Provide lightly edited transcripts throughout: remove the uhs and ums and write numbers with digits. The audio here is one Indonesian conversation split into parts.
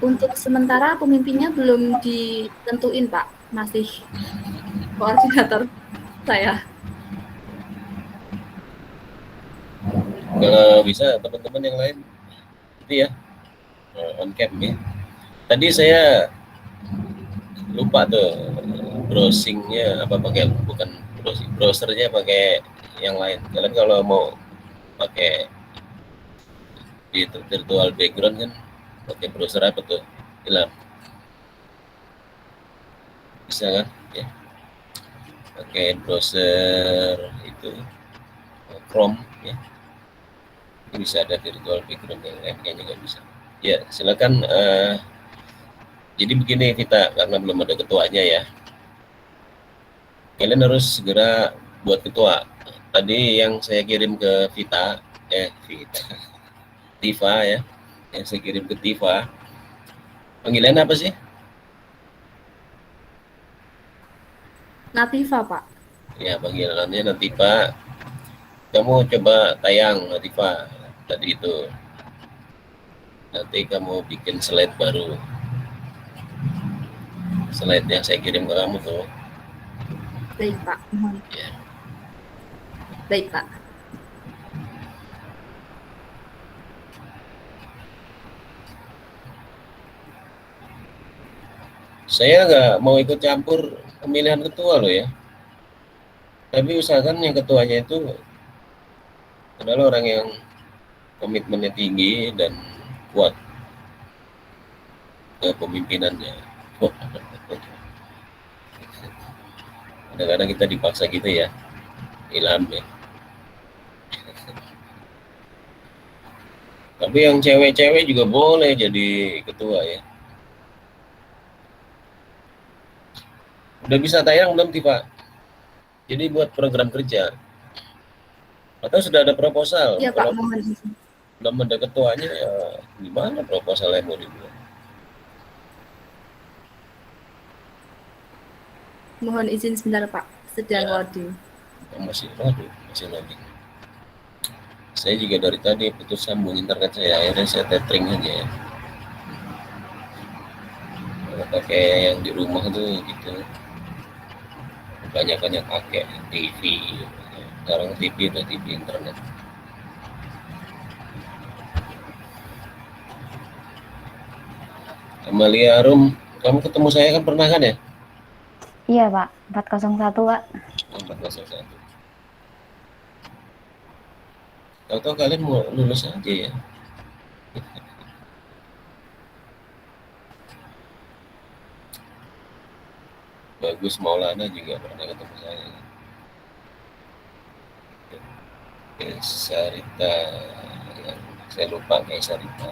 Untuk sementara pemimpinnya belum ditentuin, Pak. Masih koordinator saya. Kalau bisa teman-teman yang lain itu ya on cam ya. Tadi saya lupa tuh browsingnya apa pakai, bukan browsing, browsernya pakai yang lain. Kalian kalau mau pakai di virtual background kan pakai browser apa tuh? Ilham, bisa kan ya, pakai browser itu Chrome ya, itu bisa ada virtual background, yang lainnya juga bisa ya. Silakan. Jadi begini Vita, karena belum ada ketuanya ya, kalian harus segera buat ketua. Tadi yang saya kirim ke Vita, Tifa ya, yang saya kirim ke Tifa, panggilan apa sih? Natifa, Pak. Ya, panggilannya nanti Pak. Kamu coba tayang Natifa tadi itu. Nanti kamu bikin slide baru. Slide yang saya kirim ke kamu tuh. Baik, Pak. Mohon. Ya. Baik, Pak. Saya nggak mau ikut campur pemilihan ketua loh ya. Tapi usahakan yang ketuanya itu adalah orang yang komitmennya tinggi dan kuat kepemimpinannya. Kadang-kadang kita dipaksa gitu ya, Ilham ya. Tapi yang cewek-cewek juga boleh jadi ketua ya. Udah bisa tayang belum Tifa? Jadi buat program kerja. Atau sudah ada proposal? Iya, Pak. Kalau Mohon izin. belum ada ketuanya ya gimana proposalnya mau dibuat? Mohon izin sebentar, Pak. Sedang Ya, loading. masih loading. Saya juga dari tadi putus sambung internet saya, akhirnya saya tethering aja ya. Kalau pakai yang di rumah tuh gitu, kebanyakan yang pakai TV. Sekarang TV udah TV internet. Amalia Arum, kamu ketemu saya kan pernah kan ya? Iya Pak, 401 Pak. 401. Tahu-tahu kalian mau lulus aja ya. Bagus Maulana juga pernah ketemu saya. Sarita, ya, saya lupa kayak Sarita.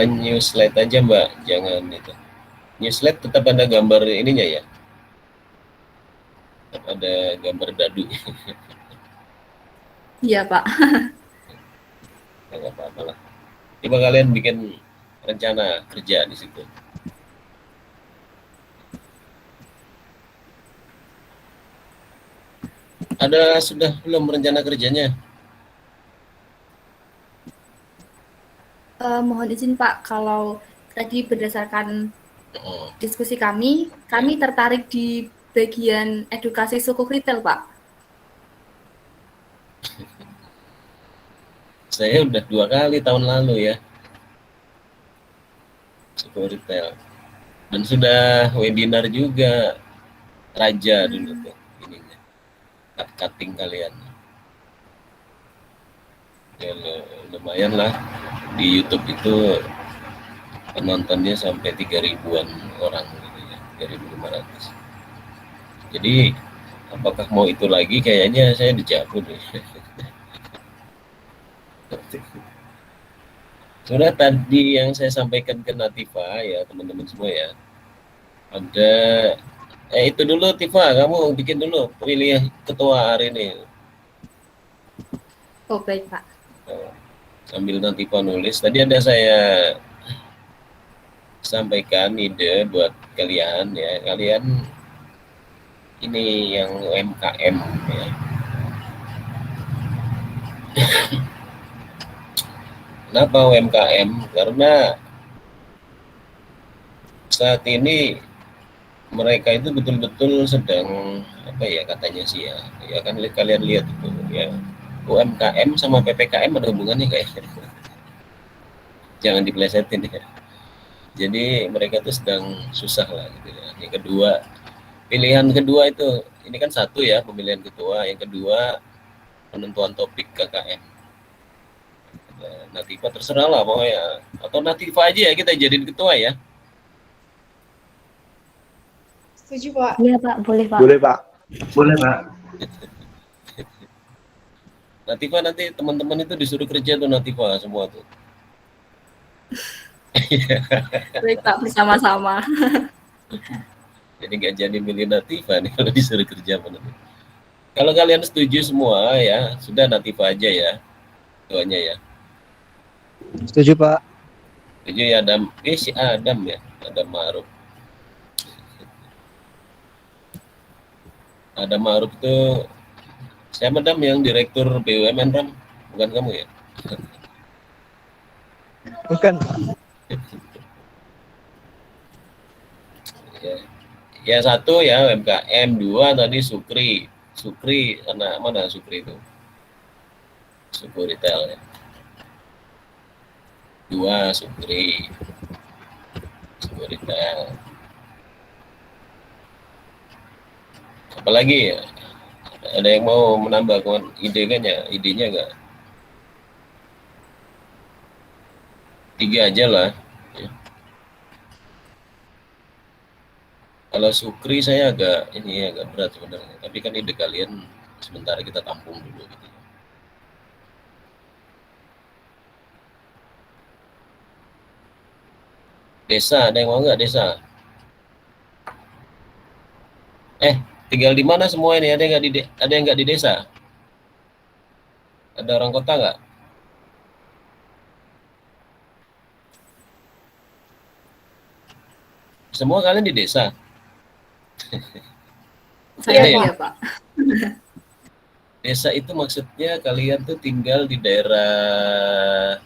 New slide aja Mbak, jangan itu. New slide tetap ada gambar ininya ya. Tetap ada gambar dadu. Iya, Pak. Nggak apa-apa lah. Coba kalian bikin rencana kerja di situ. Ada sudah belum rencana kerjanya? Mohon izin, Pak. Kalau tadi berdasarkan diskusi kami tertarik di bagian edukasi suku retail, Pak. Saya udah 2 kali tahun lalu ya, suku retail. Dan sudah webinar juga, Raja dulu tuh ininya, cutting kalian. Ya, lumayan lah, di YouTube itu penontonnya sampai 3.000-an orang gitu ya, 3.500. Jadi apakah mau itu lagi? Kayaknya saya dicabut deh. Sudah tadi yang saya sampaikan ke Natifa ya teman-teman semua ya. Ada itu dulu Tifa, kamu bikin dulu pemilihan ketua hari ini. Oh, baik, Pak. Sambil Natifa nulis, tadi ada saya sampaikan ide buat kalian ya. Kalian ini yang UMKM ya. Kenapa UMKM? Karena saat ini mereka itu betul-betul sedang apa ya katanya sih ya, ya kan kalian lihat itu ya, UMKM sama PPKM ada hubungannya kayak jangan dipelesetin ya. Jadi mereka tuh sedang susah lah gitu ya. Yang kedua, pilihan kedua itu, ini kan satu ya pemilihan ketua, yang kedua penentuan topik KKN. Nativa terserah lah pokoknya, atau Nativa aja ya kita jadiin ketua ya. Setuju, Pak. Iya Pak, boleh Pak. Boleh Pak. Boleh, Pak. Nativa nanti teman-teman itu disuruh kerja tuh Nativa semua tuh. Baik Pak, bersama-sama. Jadi nggak jadi milih Nativa nih kalau disuruh kerja apa nanti. Kalau kalian setuju semua ya, sudah Nativa aja ya, ketuanya ya. Setuju Pak. Setuju ya Adam, si Adam ya, Adam Ma'ruf. Adam Ma'ruf tuh, saya Adam yang direktur BUMN Ram, bukan kamu ya? Bukan. Ya satu ya UMKM, dua tadi Sukri anak mana Sukri itu? Suku retail ya. Dua Sukri retail. Apalagi ya? Ada yang mau menambah idenya nggak? Tiga aja lah. Ya. Kalau Sukri saya agak berat sebenarnya. Tapi kan ide kalian sementara kita tampung dulu gitu. Desa, ada yang mau nggak desa? Tinggal di mana semua ini? Ada yang nggak di desa? Ada orang kota nggak? Semua kalian di desa? Saya Iya, iya Pak. Desa itu maksudnya kalian tuh tinggal di daerah,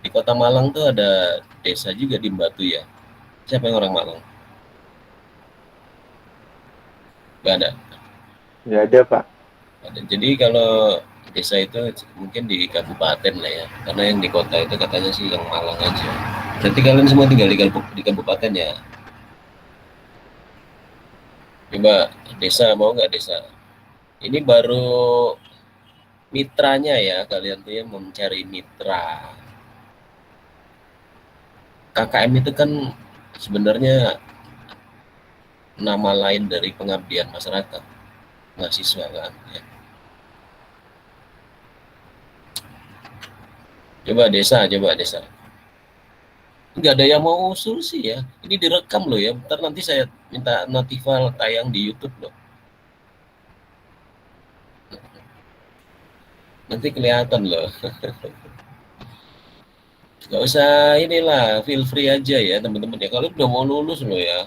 di Kota Malang tuh ada desa juga di Batu ya. Siapa yang orang Malang? Nggak ada. Nggak ada Pak. Ada. Jadi kalau desa itu mungkin di kabupaten lah ya. Karena yang di kota itu katanya sih yang Malang aja. Berarti kalian semua tinggal di kabupaten ya. Coba desa, mau nggak desa? Ini baru mitranya ya, kalian tuh yang mencari mitra. KKM itu kan sebenarnya nama lain dari pengabdian masyarakat, mahasiswa kan. Ya. Coba desa. Nggak ada yang mau usul sih ya. Ini direkam loh ya. Bentar nanti saya minta Nativa tayang di YouTube loh. Nanti kelihatan loh. Nggak usah inilah, feel free aja ya teman-teman ya. Kalau udah mau lulus loh ya.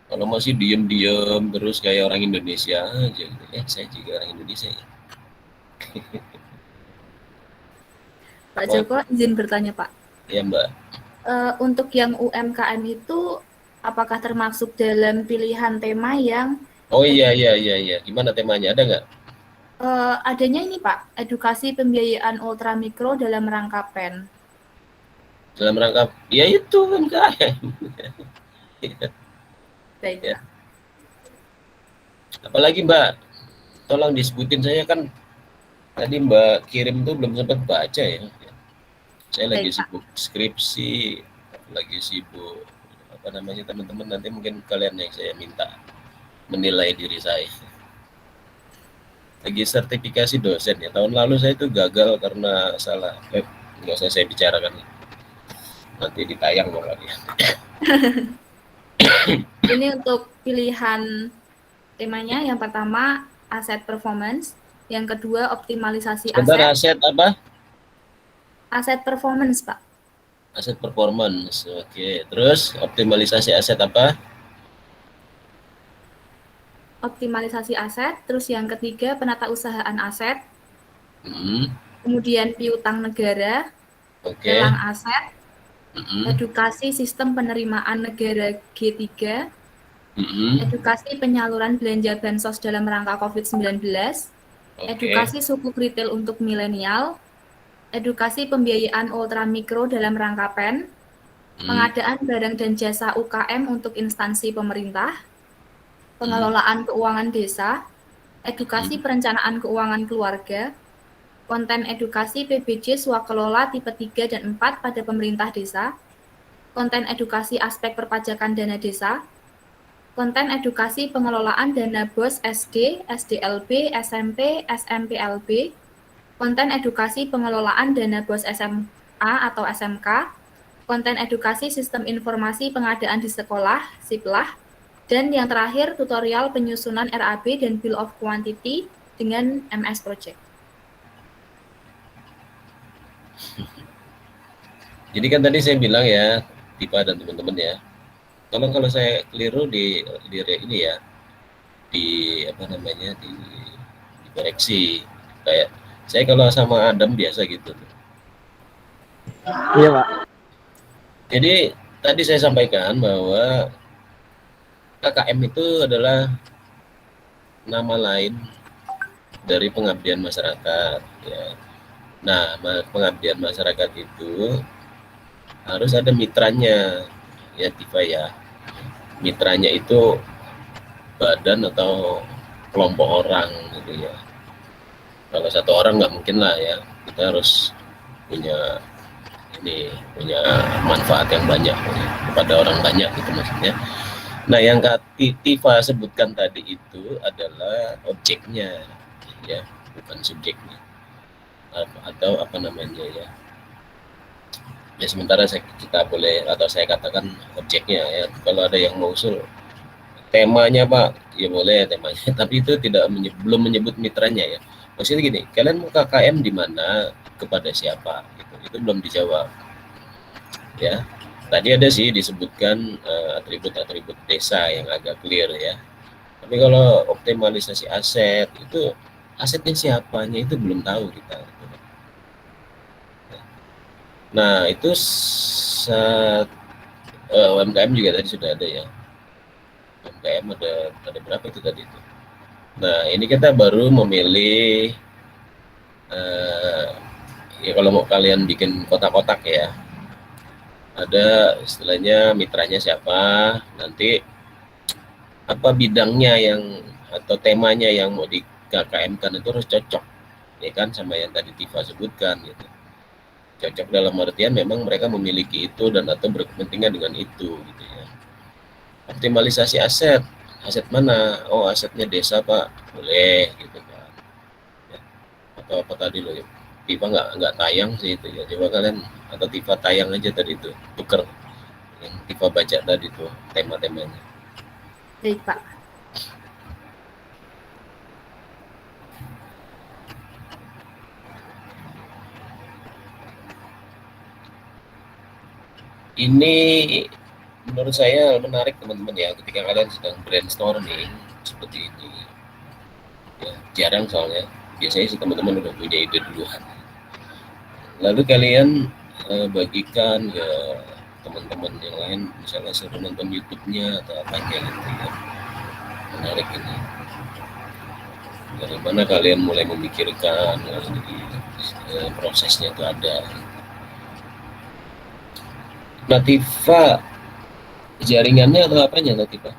Kalau masih diem-diem terus kayak orang Indonesia aja gitu. Saya juga orang Indonesia ya. Pak Joko, izin bertanya Pak. Ya Mbak. Untuk yang UMKM itu apakah termasuk dalam pilihan tema yang Oh iya. Gimana temanya? Ada nggak? adanya ini Pak, edukasi pembiayaan ultramikro dalam rangka PEN. Dalam rangka, ya itu UMKM. Baik. Ya. Apalagi Mbak, tolong disebutin, saya kan tadi Mbak kirim tuh belum sempat baca ya. Saya lagi Baik, Pak. sibuk skripsi, lagi sibuk apa namanya teman-teman, nanti mungkin kalian yang saya minta menilai diri saya. Lagi sertifikasi dosen ya. Tahun lalu saya itu gagal karena salah. Nggak usah saya bicarakan. Nanti ditayang dong lagi. Ini untuk pilihan temanya, yang pertama aset performance, yang kedua optimalisasi Sebentar, aset. aset apa? Aset performance Pak. Aset performance. Oke. Terus optimalisasi aset apa? Optimalisasi aset, terus yang ketiga penatausahaan aset, Hmm. kemudian piutang negara, Oke. lelang aset, edukasi sistem penerimaan negara G3, edukasi penyaluran belanja bansos dalam rangka COVID-19, edukasi suku retail untuk milenial, edukasi pembiayaan ultramikro dalam rangka PEN, pengadaan barang dan jasa UKM untuk instansi pemerintah, pengelolaan keuangan desa, edukasi perencanaan keuangan keluarga, konten edukasi PBJ swakelola tipe 3 dan 4 pada pemerintah desa, konten edukasi aspek perpajakan dana desa, konten edukasi pengelolaan dana BOS SD, SDLB, SMP, SMPLB, konten edukasi pengelolaan dana BOS SMA atau SMK, konten edukasi sistem informasi pengadaan di sekolah, SIPLAH, dan yang terakhir tutorial penyusunan RAB dan Bill of Quantity dengan MS Project. Jadi kan tadi saya bilang ya, Tifa dan teman-teman ya, kalau saya keliru di ini ya, di apa namanya, dikoreksi. Kayak saya kalau sama Adam biasa gitu. Iya, Pak. Jadi tadi saya sampaikan bahwa KKM itu adalah nama lain dari pengabdian masyarakat ya. Nah, pengabdian masyarakat itu harus ada mitranya ya, Tifa ya. Mitranya itu badan atau kelompok orang gitu ya. Kalau satu orang nggak mungkin lah ya, kita harus punya manfaat yang banyak ya, kepada orang banyak gitu maksudnya. Nah, yang Tifa sebutkan tadi itu adalah objeknya ya, bukan subjeknya. Atau apa namanya ya, sementara kita boleh, atau saya katakan objeknya ya. Kalau ada yang mau usul temanya Pak, ya boleh temanya, tapi itu belum menyebut mitranya ya. Maksudnya gini, kalian mau KKM di mana, kepada siapa gitu, itu belum dijawab ya. Tadi ada sih disebutkan atribut-atribut desa yang agak clear ya, tapi kalau optimalisasi aset itu asetnya siapanya itu belum tahu kita. Nah, itu UMKM juga tadi sudah ada ya. UMKM ada berapa itu tadi itu. Nah, ini kita baru memilih ya, kalau mau kalian bikin kotak-kotak ya. Ada istilahnya mitranya siapa, nanti apa bidangnya atau temanya yang mau di KKM-kan itu harus cocok ya kan sama yang tadi Tifa sebutkan gitu. Cocok dalam artian memang mereka memiliki itu dan atau berkepentingan dengan itu gitu ya. Optimalisasi aset mana? Oh, asetnya desa Pak, boleh gitu kan ya. Atau apa tadi loh, Tifa nggak tayang sih itu ya, coba kalian atau Tifa tayang aja tadi itu, tuker yang Tifa baca tadi itu tema-temanya. Baik Pak. Ini menurut saya menarik teman-teman ya, ketika kalian sedang brainstorming seperti ini ya, jarang soalnya, biasanya sih teman-teman udah punya ide duluan, lalu kalian bagikan ke teman-teman yang lain, misalnya suruh nonton YouTube-nya atau apa kayak gitu ya. Menarik ini, dari mana kalian mulai memikirkan prosesnya itu ada. Tifa, jaringannya atau apanya Tifa?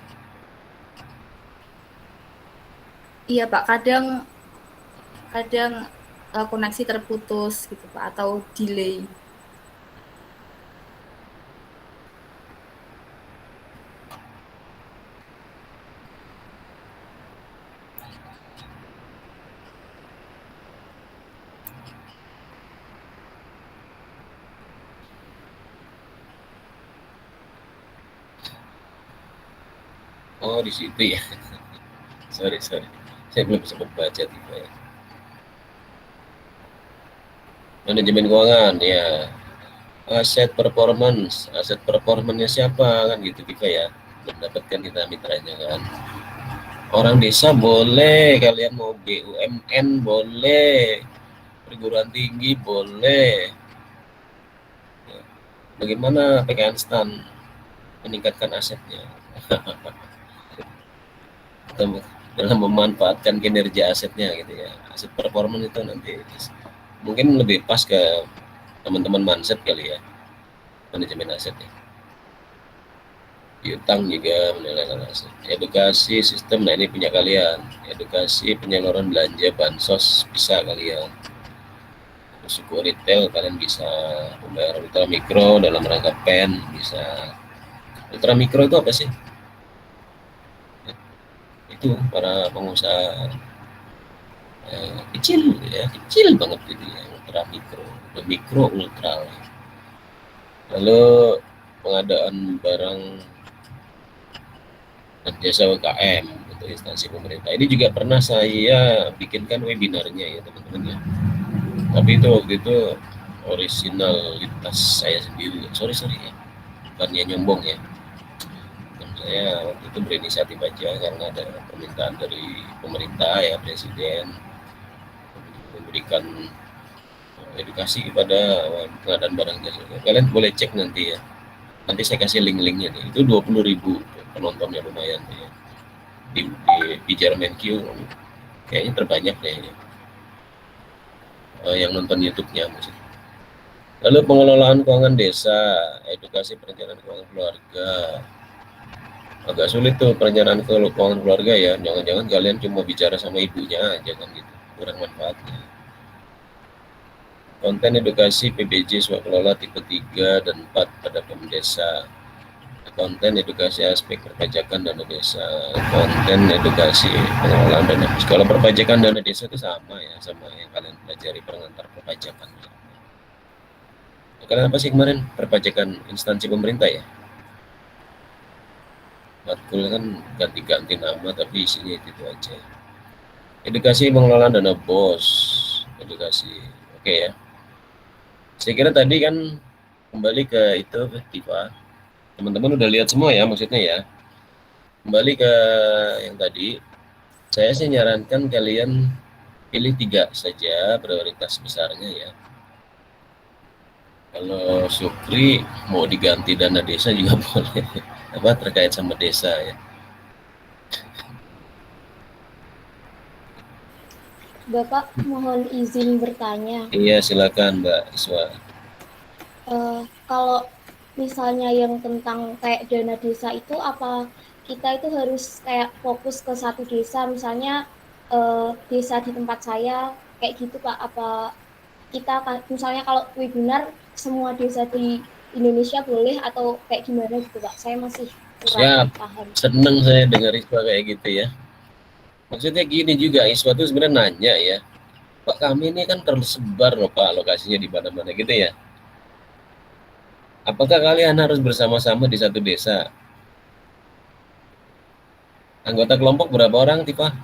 Iya Pak, kadang koneksi terputus gitu Pak, atau delay. Oh, di situ ya. sorry, saya belum sempat baca Tifa ya. Manajemen keuangan ya, aset performanya siapa kan gitu Tifa ya, belum dapatkan kita mitranya kan. Orang desa boleh, kalian mau BUMN boleh, perguruan tinggi boleh ya. bagaimana PKN STAN meningkatkan asetnya atau dalam memanfaatkan kinerja asetnya gitu ya. Aset performance itu nanti mungkin lebih pas ke teman-teman manset kali ya, manajemen asetnya. Piutang juga menilai aset. Edukasi sistem, nah ini punya kalian. Edukasi penyaluran belanja bansos bisa kalian. Suku retail kalian bisa, pembayaran ultra mikro dalam rangka PEN bisa. Ultra mikro itu apa sih? Itu para pengusaha kecil ya, kecil banget gitu ya, ultra mikro ultra. Lalu pengadaan barang dan jasa UKM untuk instansi pemerintah. Ini juga pernah saya bikinkan webinarnya ya teman-teman ya. Tapi itu waktu itu originalitas saya sendiri. Sorry ya, bukannya nyombong ya. Dan saya waktu itu berinisiatif aja karena ada permintaan dari pemerintah ya, presiden memberikan edukasi kepada pengadaan barang jasa. Kalian boleh cek nanti ya. Nanti saya kasih link-linknya nih. Itu 20.000 penontonnya, lumayan ya. Di Jerman Q kayaknya terbanyak deh ya. Yang nonton YouTube-nya maksudnya. Lalu pengelolaan keuangan desa, edukasi perencanaan keuangan keluarga. Agak sulit tuh perencanaan keuangan keluarga ya. Jangan-jangan kalian cuma bicara sama ibunya aja kan gitu. Kurang manfaatnya. Konten edukasi PBJ swakelola tipe 3 dan 4 pada Pemdesa. Konten edukasi aspek perpajakan dana desa, konten edukasi pengelolaan dana desa. Kalau perpajakan dana desa itu sama ya, sama yang kalian pelajari pengantar perpajakan. Kalian apa sih kemarin? Perpajakan instansi pemerintah ya? Matkul kan ganti-ganti nama tapi isinya itu aja. Edukasi pengelolaan dana BOS, edukasi, oke ya. Saya kira tadi kan kembali ke itu Tifa. Teman-teman udah lihat semua ya maksudnya ya. Kembali ke yang tadi, saya sih nyarankan kalian pilih 3 saja prioritas besarnya ya. Kalau Sukri mau diganti dana desa juga boleh, apa terkait sama desa ya. Bapak mohon izin bertanya. Iya silakan Mbak Iswa. Kalau misalnya yang tentang kayak dana desa itu, apa kita itu harus kayak fokus ke satu desa, misalnya desa di tempat saya kayak gitu Pak? Apa kita misalnya kalau webinar semua desa di Indonesia boleh atau kayak gimana gitu Pak? Saya masih kurang paham. Seneng saya dengar Iswa kayak gitu ya. Maksudnya gini juga, Iswa tuh sebenarnya nanya ya, Pak kami ini kan tersebar loh Pak lokasinya di mana-mana gitu ya. Apakah kalian harus bersama-sama di satu desa? Anggota kelompok berapa orang, Tifa?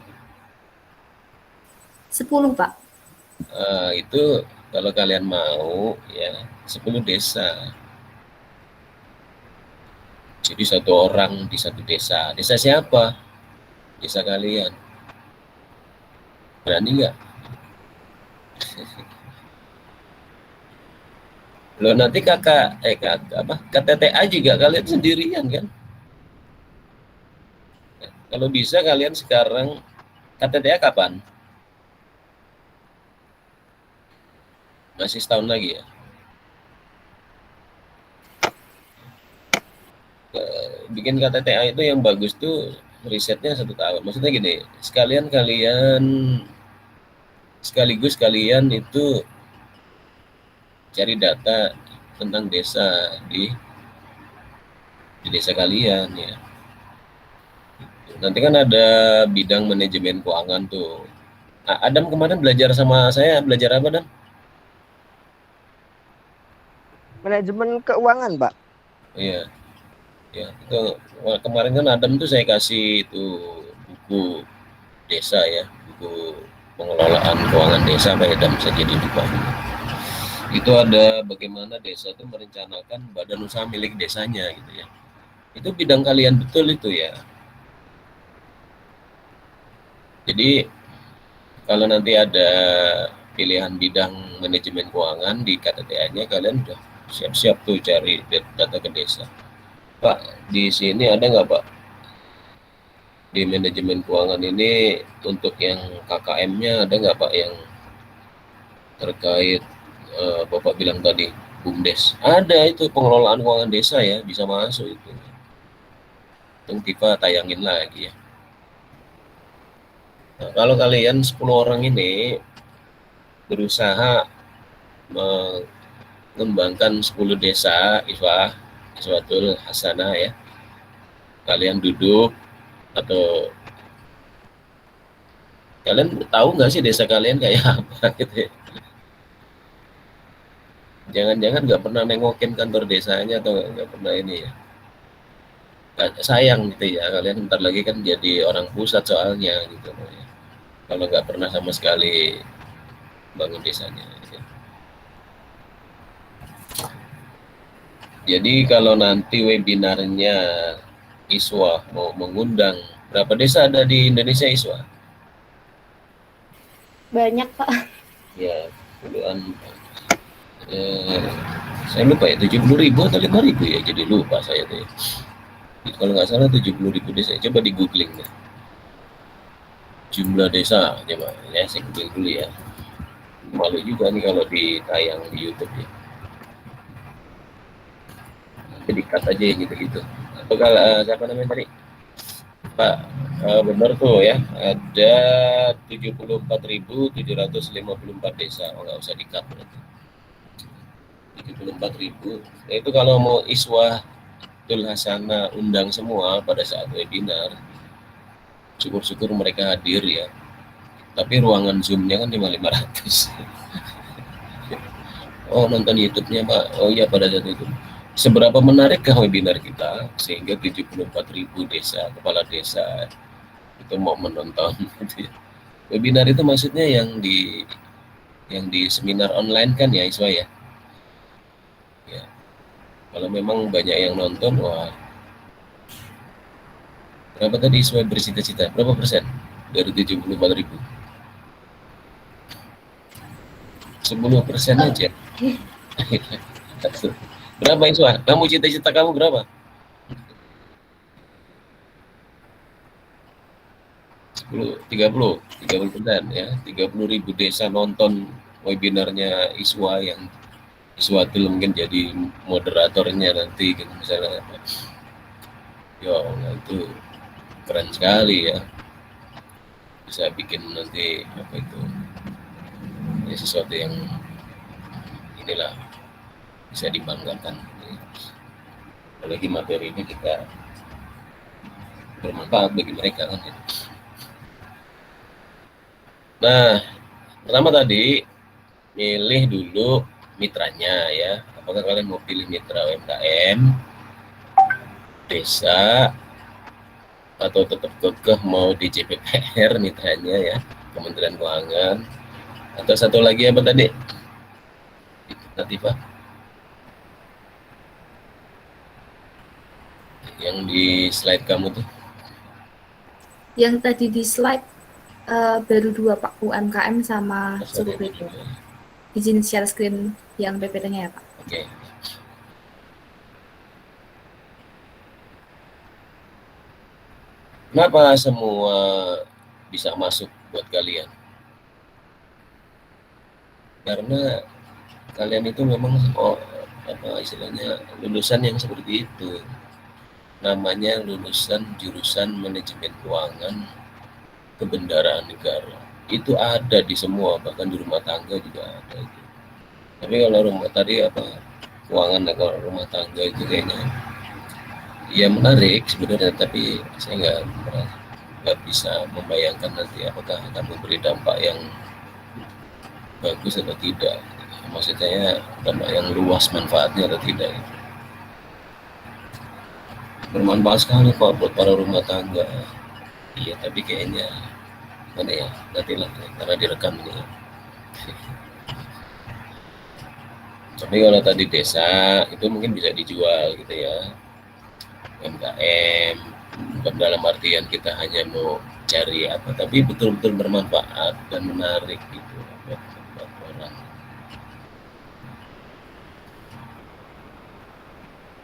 10, Pak. Itu kalau kalian mau ya 10 desa. Jadi 1 orang di satu desa. Desa siapa? Desa kalian. Berani nggak? Loh nanti KTTA juga kalian sendirian kan? Kalau bisa kalian sekarang KTTA kapan? Masih setahun lagi ya? Bikin KTTA itu yang bagus tuh risetnya 1 tahun. Maksudnya gini, sekaligus kalian itu cari data tentang desa di desa kalian ya. Nanti kan ada bidang manajemen keuangan tuh. Adam kemarin belajar sama saya, belajar apa Adam? Manajemen keuangan, Pak. Iya. Ya, itu kemarin kan Adam tuh saya kasih itu buku desa ya, buku pengelolaan keuangan desa Pak Adam, bisa jadi lupa. Itu ada bagaimana desa itu merencanakan badan usaha milik desanya gitu ya. Itu bidang kalian betul itu ya. Jadi kalau nanti ada pilihan bidang manajemen keuangan di KTTA-nya kalian udah siap-siap tuh cari data ke desa. Pak, di sini ada nggak Pak, di manajemen keuangan ini untuk yang KKM-nya ada nggak Pak yang terkait Bapak bilang tadi BUMDes? Ada, itu pengelolaan keuangan desa ya, bisa masuk itu. Yang kita tayangin lagi ya. Nah, kalau kalian 10 orang ini berusaha mengembangkan 10 desa Iswatul Hasanah ya, kalian duduk, atau kalian tahu nggak sih desa kalian kayak apa gitu ya? Jangan-jangan nggak pernah nengokin kantor desanya atau nggak pernah ini ya. Sayang gitu ya, kalian bentar lagi kan jadi orang pusat soalnya gitu ya. Kalau nggak pernah sama sekali bangun desanya. Gitu. Jadi kalau nanti webinarnya ISWA mau mengundang, berapa desa ada di Indonesia ISWA? Banyak Pak. Ya, puluhan. Saya lupa ya, 70.000 atau 5.000 ya, jadi lupa saya tuh ya. Kalau nggak salah 70.000 desa, coba di googling deh. Jumlah desa, coba ya, saya googling dulu ya. Malu juga nih kalau ditayang di YouTube ya. Nanti di-cut aja gitu-gitu. Atau kalau siapa namanya tadi? Pak, benar tuh ya, ada 74.754 desa. Oh, nggak usah di-cut berarti. 74.000. Nah, itu kalau mau Iswatul Hasanah undang semua pada saat webinar, syukur-syukur mereka hadir ya. Tapi ruangan Zoom-nya kan 500. Oh, nonton YouTube-nya Pak. Oh iya, pada saat itu. Seberapa menarikkah webinar kita sehingga 74.000 desa, kepala desa itu mau menonton gitu ya. Webinar itu maksudnya yang di seminar online kan ya Iswa ya. Ya. Kalau memang banyak yang nonton, wah. Berapa tadi Iswa bercita-cita? Berapa persen dari 74.000? 10% aja. Berapa Iswa? Kamu cita-cita kamu berapa? 30% ya. 30.000 desa nonton webinarnya Iswa, yang Iswatul mungkin jadi moderatornya nanti gitu misalnya. Ya Allah, itu keren sekali ya. Bisa bikin nanti apa itu ya, sesuatu yang inilah bisa dibanggakan. Apalagi materinya kita bermanfaat bagi mereka kan. Nah, pertama tadi milih dulu mitranya ya. Apakah kalian mau pilih mitra UMKM, desa, atau tetap kekeh mau di JPPR mitranya ya, Kementerian Keuangan, atau satu lagi apa tadi? Latifah? Yang di slide kamu tuh? Yang tadi di slide baru 2 Pak, UMKM sama suku retail. Izin share screen yang PPT-nya ya Pak. Oke. Kenapa semua bisa masuk buat kalian? Karena kalian itu memang apa istilahnya lulusan yang seperti itu. Namanya lulusan jurusan manajemen keuangan kebendaraan negara. Itu ada di semua, bahkan di rumah tangga juga ada itu. Tapi kalau rumah tadi apa keuangan negara rumah tangga itu kayaknya ya menarik sebenarnya, tapi saya nggak bisa membayangkan nanti apakah akan memberi dampak yang bagus atau tidak. Maksudnya dampak yang luas manfaatnya atau tidak. Bermanfaat sekali Pak buat para rumah tangga. Iya, tapi kayaknya mana ya, nantilah karena direkam ini. Tapi kalau tadi desa itu mungkin bisa dijual gitu ya, UMKM, bukan dalam artian kita hanya mau cari apa, tapi betul-betul bermanfaat dan menarik gitu buat orang.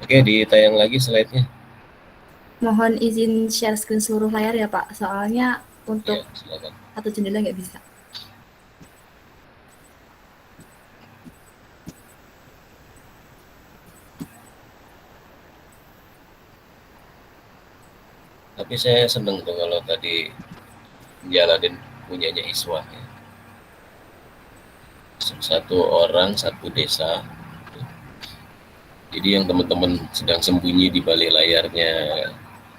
Oke, ditayang lagi slide-nya. Mohon izin share screen seluruh layar ya Pak, soalnya untuk Ya, silakan. satu jendela nggak bisa. Tapi saya seneng tuh kalau tadi jalanin punyanya Iswah ya. Satu orang, satu desa. Jadi yang teman-teman sedang sembunyi di balik layarnya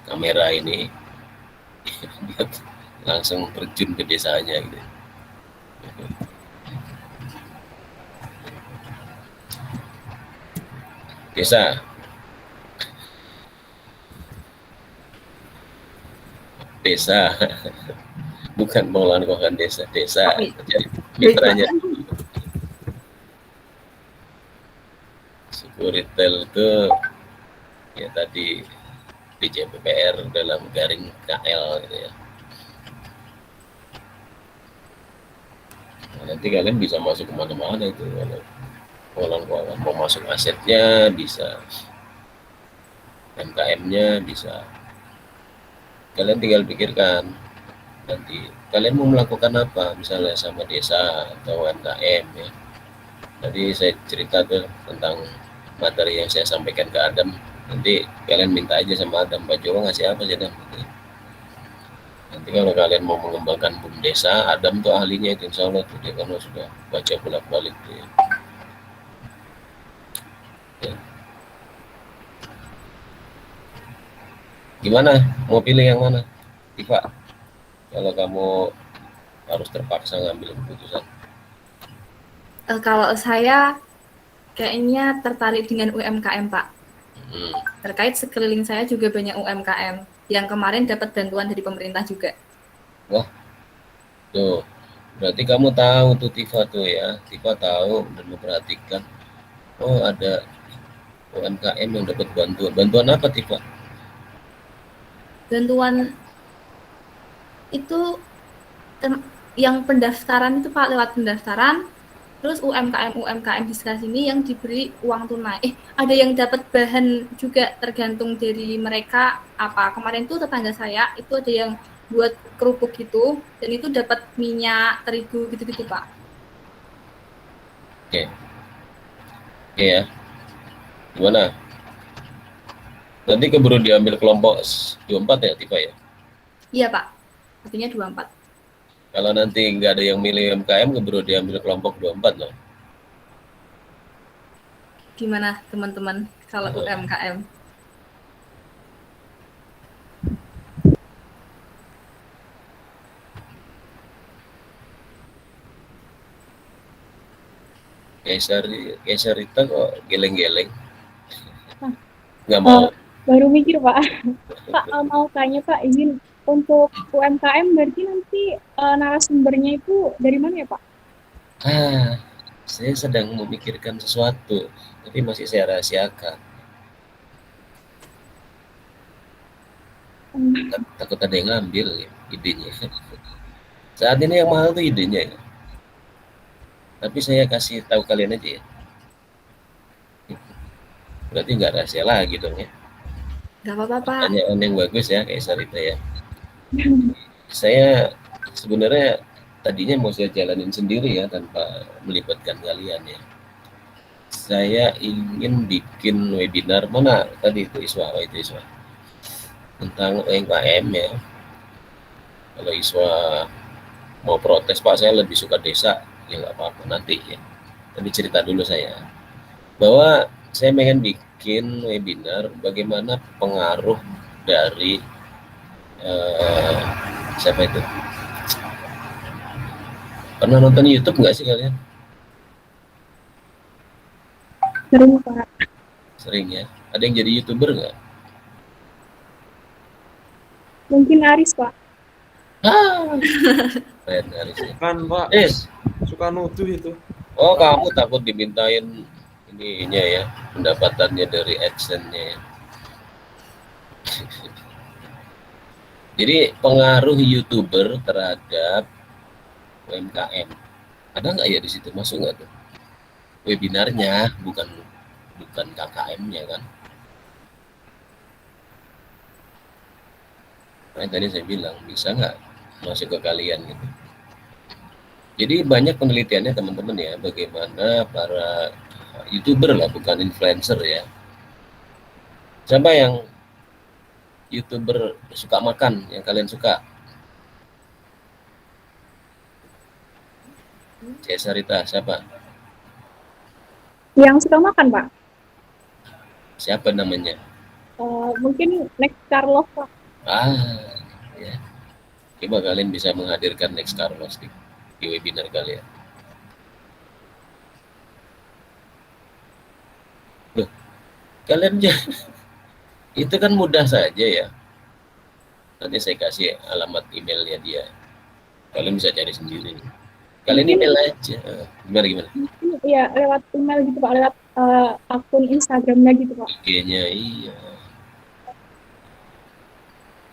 kamera ini, dia langsung terjun ke desanya gitu. Desa, desa, bukan melakukan desa, jadi mitranya. Suku retail itu ya tadi DJPPR dalam garing KL gitu ya. Nah, nanti kalian bisa masuk kemana-mana itu kalau mau masuk asetnya bisa, MKM-nya bisa. Kalian tinggal pikirkan nanti kalian mau melakukan apa, misalnya sama desa atau UMKM ya. Tadi saya cerita tuh tentang materi yang saya sampaikan ke Adam. Nanti kalian minta aja sama Adam, Pak Jowo ngasih apa sih Adam? Nanti kalau kalian mau mengembangkan BUM desa, Adam tuh ahlinya itu, insya Allah tuh dia kan sudah baca bolak-balik tuh ya. Ya. Gimana? Mau pilih yang mana? Tifa, kalau kamu harus terpaksa ngambil keputusan. Kalau saya kayaknya tertarik dengan UMKM Pak. Terkait sekeliling saya juga banyak UMKM yang kemarin dapat bantuan dari pemerintah juga. Wah, tuh berarti kamu tahu tuh Tifa tuh ya. Tifa tahu dan memperhatikan. Oh ada UMKM yang dapat bantuan. Bantuan apa Tifa? Bantuan itu yang pendaftaran itu Pak, lewat pendaftaran. Terus UMKM di sekitar sini yang diberi uang tunai. Ada yang dapat bahan juga tergantung dari mereka apa. Kemarin tuh tetangga saya itu ada yang buat kerupuk gitu dan itu dapat minyak terigu gitu-gitu Pak. Oke ya. Gimana? Nanti keburu diambil kelompok 24 ya Tifa ya? Iya Pak, artinya 24. Kalau nanti nggak ada yang milih UMKM, keburu diambil kelompok 24 loh. Gimana teman-teman kalau UMKM? Kaisar Rita kok geleng-geleng. Nggak mau. Baru mikir Pak. Pak mau tanya Pak, izin untuk UMKM berarti nanti narasumbernya itu dari mana ya Pak? Saya sedang memikirkan sesuatu, tapi masih saya rahasiakan. Takut ada yang ngambil ya, idenya. Saat ini yang mahal tuh idenya ya. Tapi saya kasih tahu kalian aja ya. Berarti nggak rahasia lagi dong ya. Nggak apa-apa Pak. Pertanyaan yang bagus ya kayak Sarita ya. Saya sebenarnya tadinya mau saya jalanin sendiri ya tanpa melibatkan kalian ya. Saya ingin bikin webinar mana tadi itu Iswa, tentang UMKM ya. Kalau Iswa mau protes Pak, saya lebih suka desa, ya nggak apa-apa nanti ya. Tadi cerita dulu saya bahwa saya pengen bikin webinar bagaimana pengaruh dari siapa itu? Pernah nonton YouTube nggak sih kalian? Sering Pak. Sering ya. Ada yang jadi YouTuber nggak? Mungkin Aris Pak. Keren Aris ya. Kan Pak, suka nuduh itu. Oh kamu takut dimintain ininya ya, pendapatannya dari AdSense-nya ya. Jadi pengaruh YouTuber terhadap UMKM ada nggak ya di situ, masuk nggak tuh webinarnya, bukan KKM-nya kan? Nah, tadi saya bilang bisa nggak masuk ke kalian gitu. Jadi banyak penelitiannya teman-teman ya, bagaimana para YouTuber lah, bukan influencer ya. Siapa yang YouTuber suka makan yang kalian suka? Sarita, siapa? Yang suka makan, Pak. Siapa namanya? Mungkin Next Carlos, Pak. Ya. Coba kalian bisa menghadirkan Next Carlos di webinar kalian. Loh, kalian itu kan mudah saja ya. Nanti saya kasih alamat emailnya dia. Kalian bisa cari sendiri. Kalian email aja. Gimana? Iya, lewat email gitu Pak, lewat akun Instagramnya gitu Pak. IG-nya iya.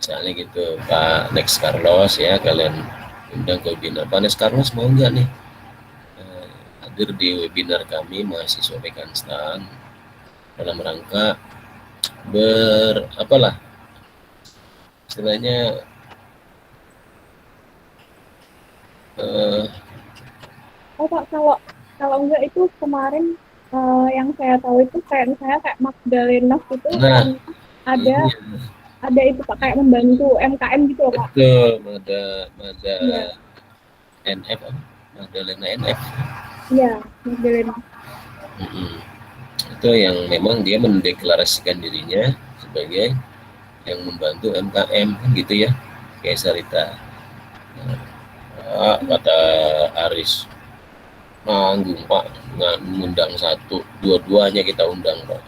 Misalnya gitu, Pak Next Carlos ya, kalian undang ke webinar. Pak Next Carlos mau nggak nih hadir di webinar kami mahasiswa Pekanstan dalam rangka istilahnya Pak, kalau enggak itu kemarin yang saya tahu itu kayak misalnya kayak Magdalena itu kan ada itu Pak, kayak membantu MKM gitu loh Pak. Betul, ada NF, Magdalena NF. Iya, Magdalena. Itu yang memang dia mendeklarasikan dirinya sebagai yang membantu MKM gitu ya, kayak Sarita. Kata Aris, manggung Pak, ngundang satu, dua-duanya kita undang Pak.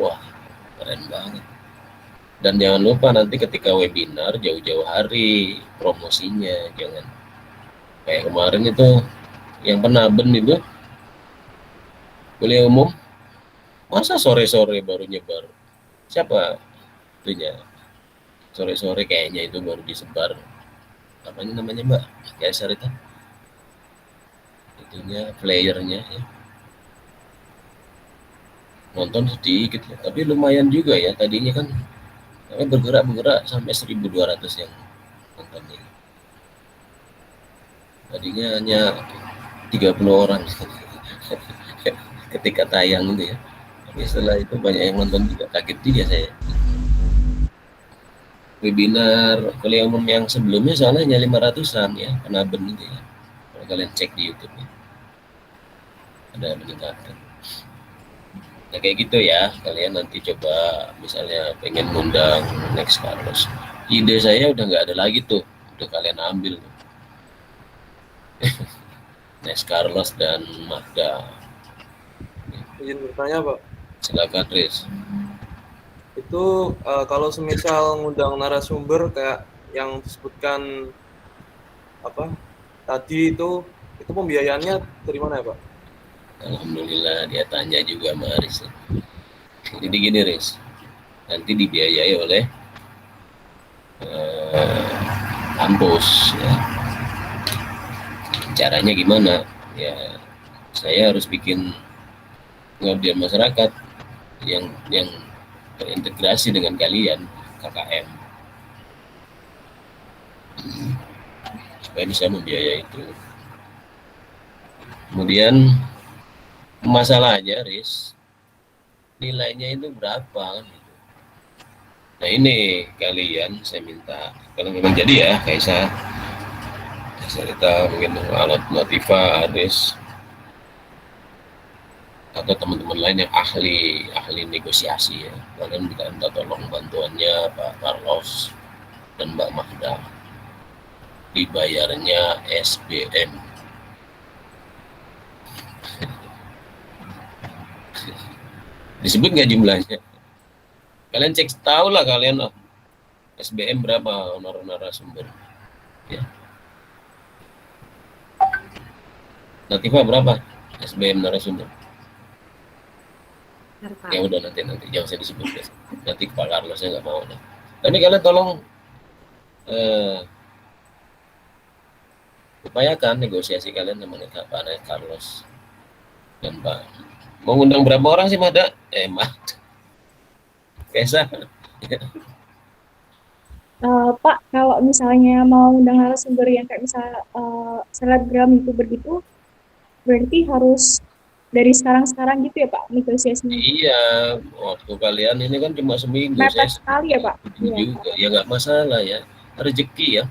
Wah, keren banget. Dan jangan lupa nanti ketika webinar jauh-jauh hari promosinya, jangan kayak kemarin itu yang Penaben itu kuliah umum, masa sore-sore baru nyebar. Siapa itunya? Sore-sore kayaknya itu baru disebar. Apanya namanya Mbak? Kayak Sarita. Itunya playernya ya. Nonton sedikit ya, tapi lumayan juga ya. Tadinya kan bergerak sampai 1.200 yang nontonnya. Tadinya hanya 30 orang ketika tayang itu ya. Tapi setelah itu banyak yang nonton juga, kaget juga saya. Webinar kuliah umum yang sebelumnya soalnya hanya 500-an ya, Penaben itu ya. Kalau kalian cek di YouTube ya. Ada peningkatan. Nah kayak gitu ya, kalian nanti coba misalnya pengen ngundang Next Carlos. Ide saya udah nggak ada lagi tuh, udah kalian ambil tuh. Next Carlos dan Magda. Izin bertanya Pak. Silakan Riz. Itu kalau semisal ngundang narasumber kayak yang disebutkan tadi itu pembiayaannya dari mana ya Pak? Alhamdulillah dia tanya juga sama Riz. Jadi gini Riz, nanti dibiayai oleh kampus ya. Caranya gimana? Ya saya harus bikin pengabdian masyarakat yang terintegrasi dengan kalian KKM supaya bisa membiayai itu. Kemudian masalahnya Riz, nilainya itu berapa kan gitu. Nah ini kalian saya minta kalau memang jadi ya Kaisa, Sarita, mungkin Alat Latifah, Aris atau teman-teman lain yang ahli negosiasi ya, kalian bisa minta tolong bantuannya Pak Carlos dan Mbak Mahda, dibayarnya SBM. Disebut nggak jumlahnya? Kalian cek tahu lah kalian lah SBM berapa honor narasumber ya. Latifah berapa SBM narasumber? Ya udah nanti jangan saya disebut guys. Nanti Pak Carlos saya nggak mau lah. Tapi kalian tolong upayakan negosiasi kalian sama Pak Carlos dan Pak. Mau ngundang berapa orang sih Mada? Kaisa. Pak, kalau misalnya mau undang narasumber yang kayak misalnya selebgram YouTuber gitu, berarti harus dari sekarang-sekarang gitu ya Pak negosiasinya? Iya, waktu kalian ini kan cuma seminggu, saya Mepet sekali ya Pak? setuju Iya. juga. Ya nggak masalah ya, rezeki ya.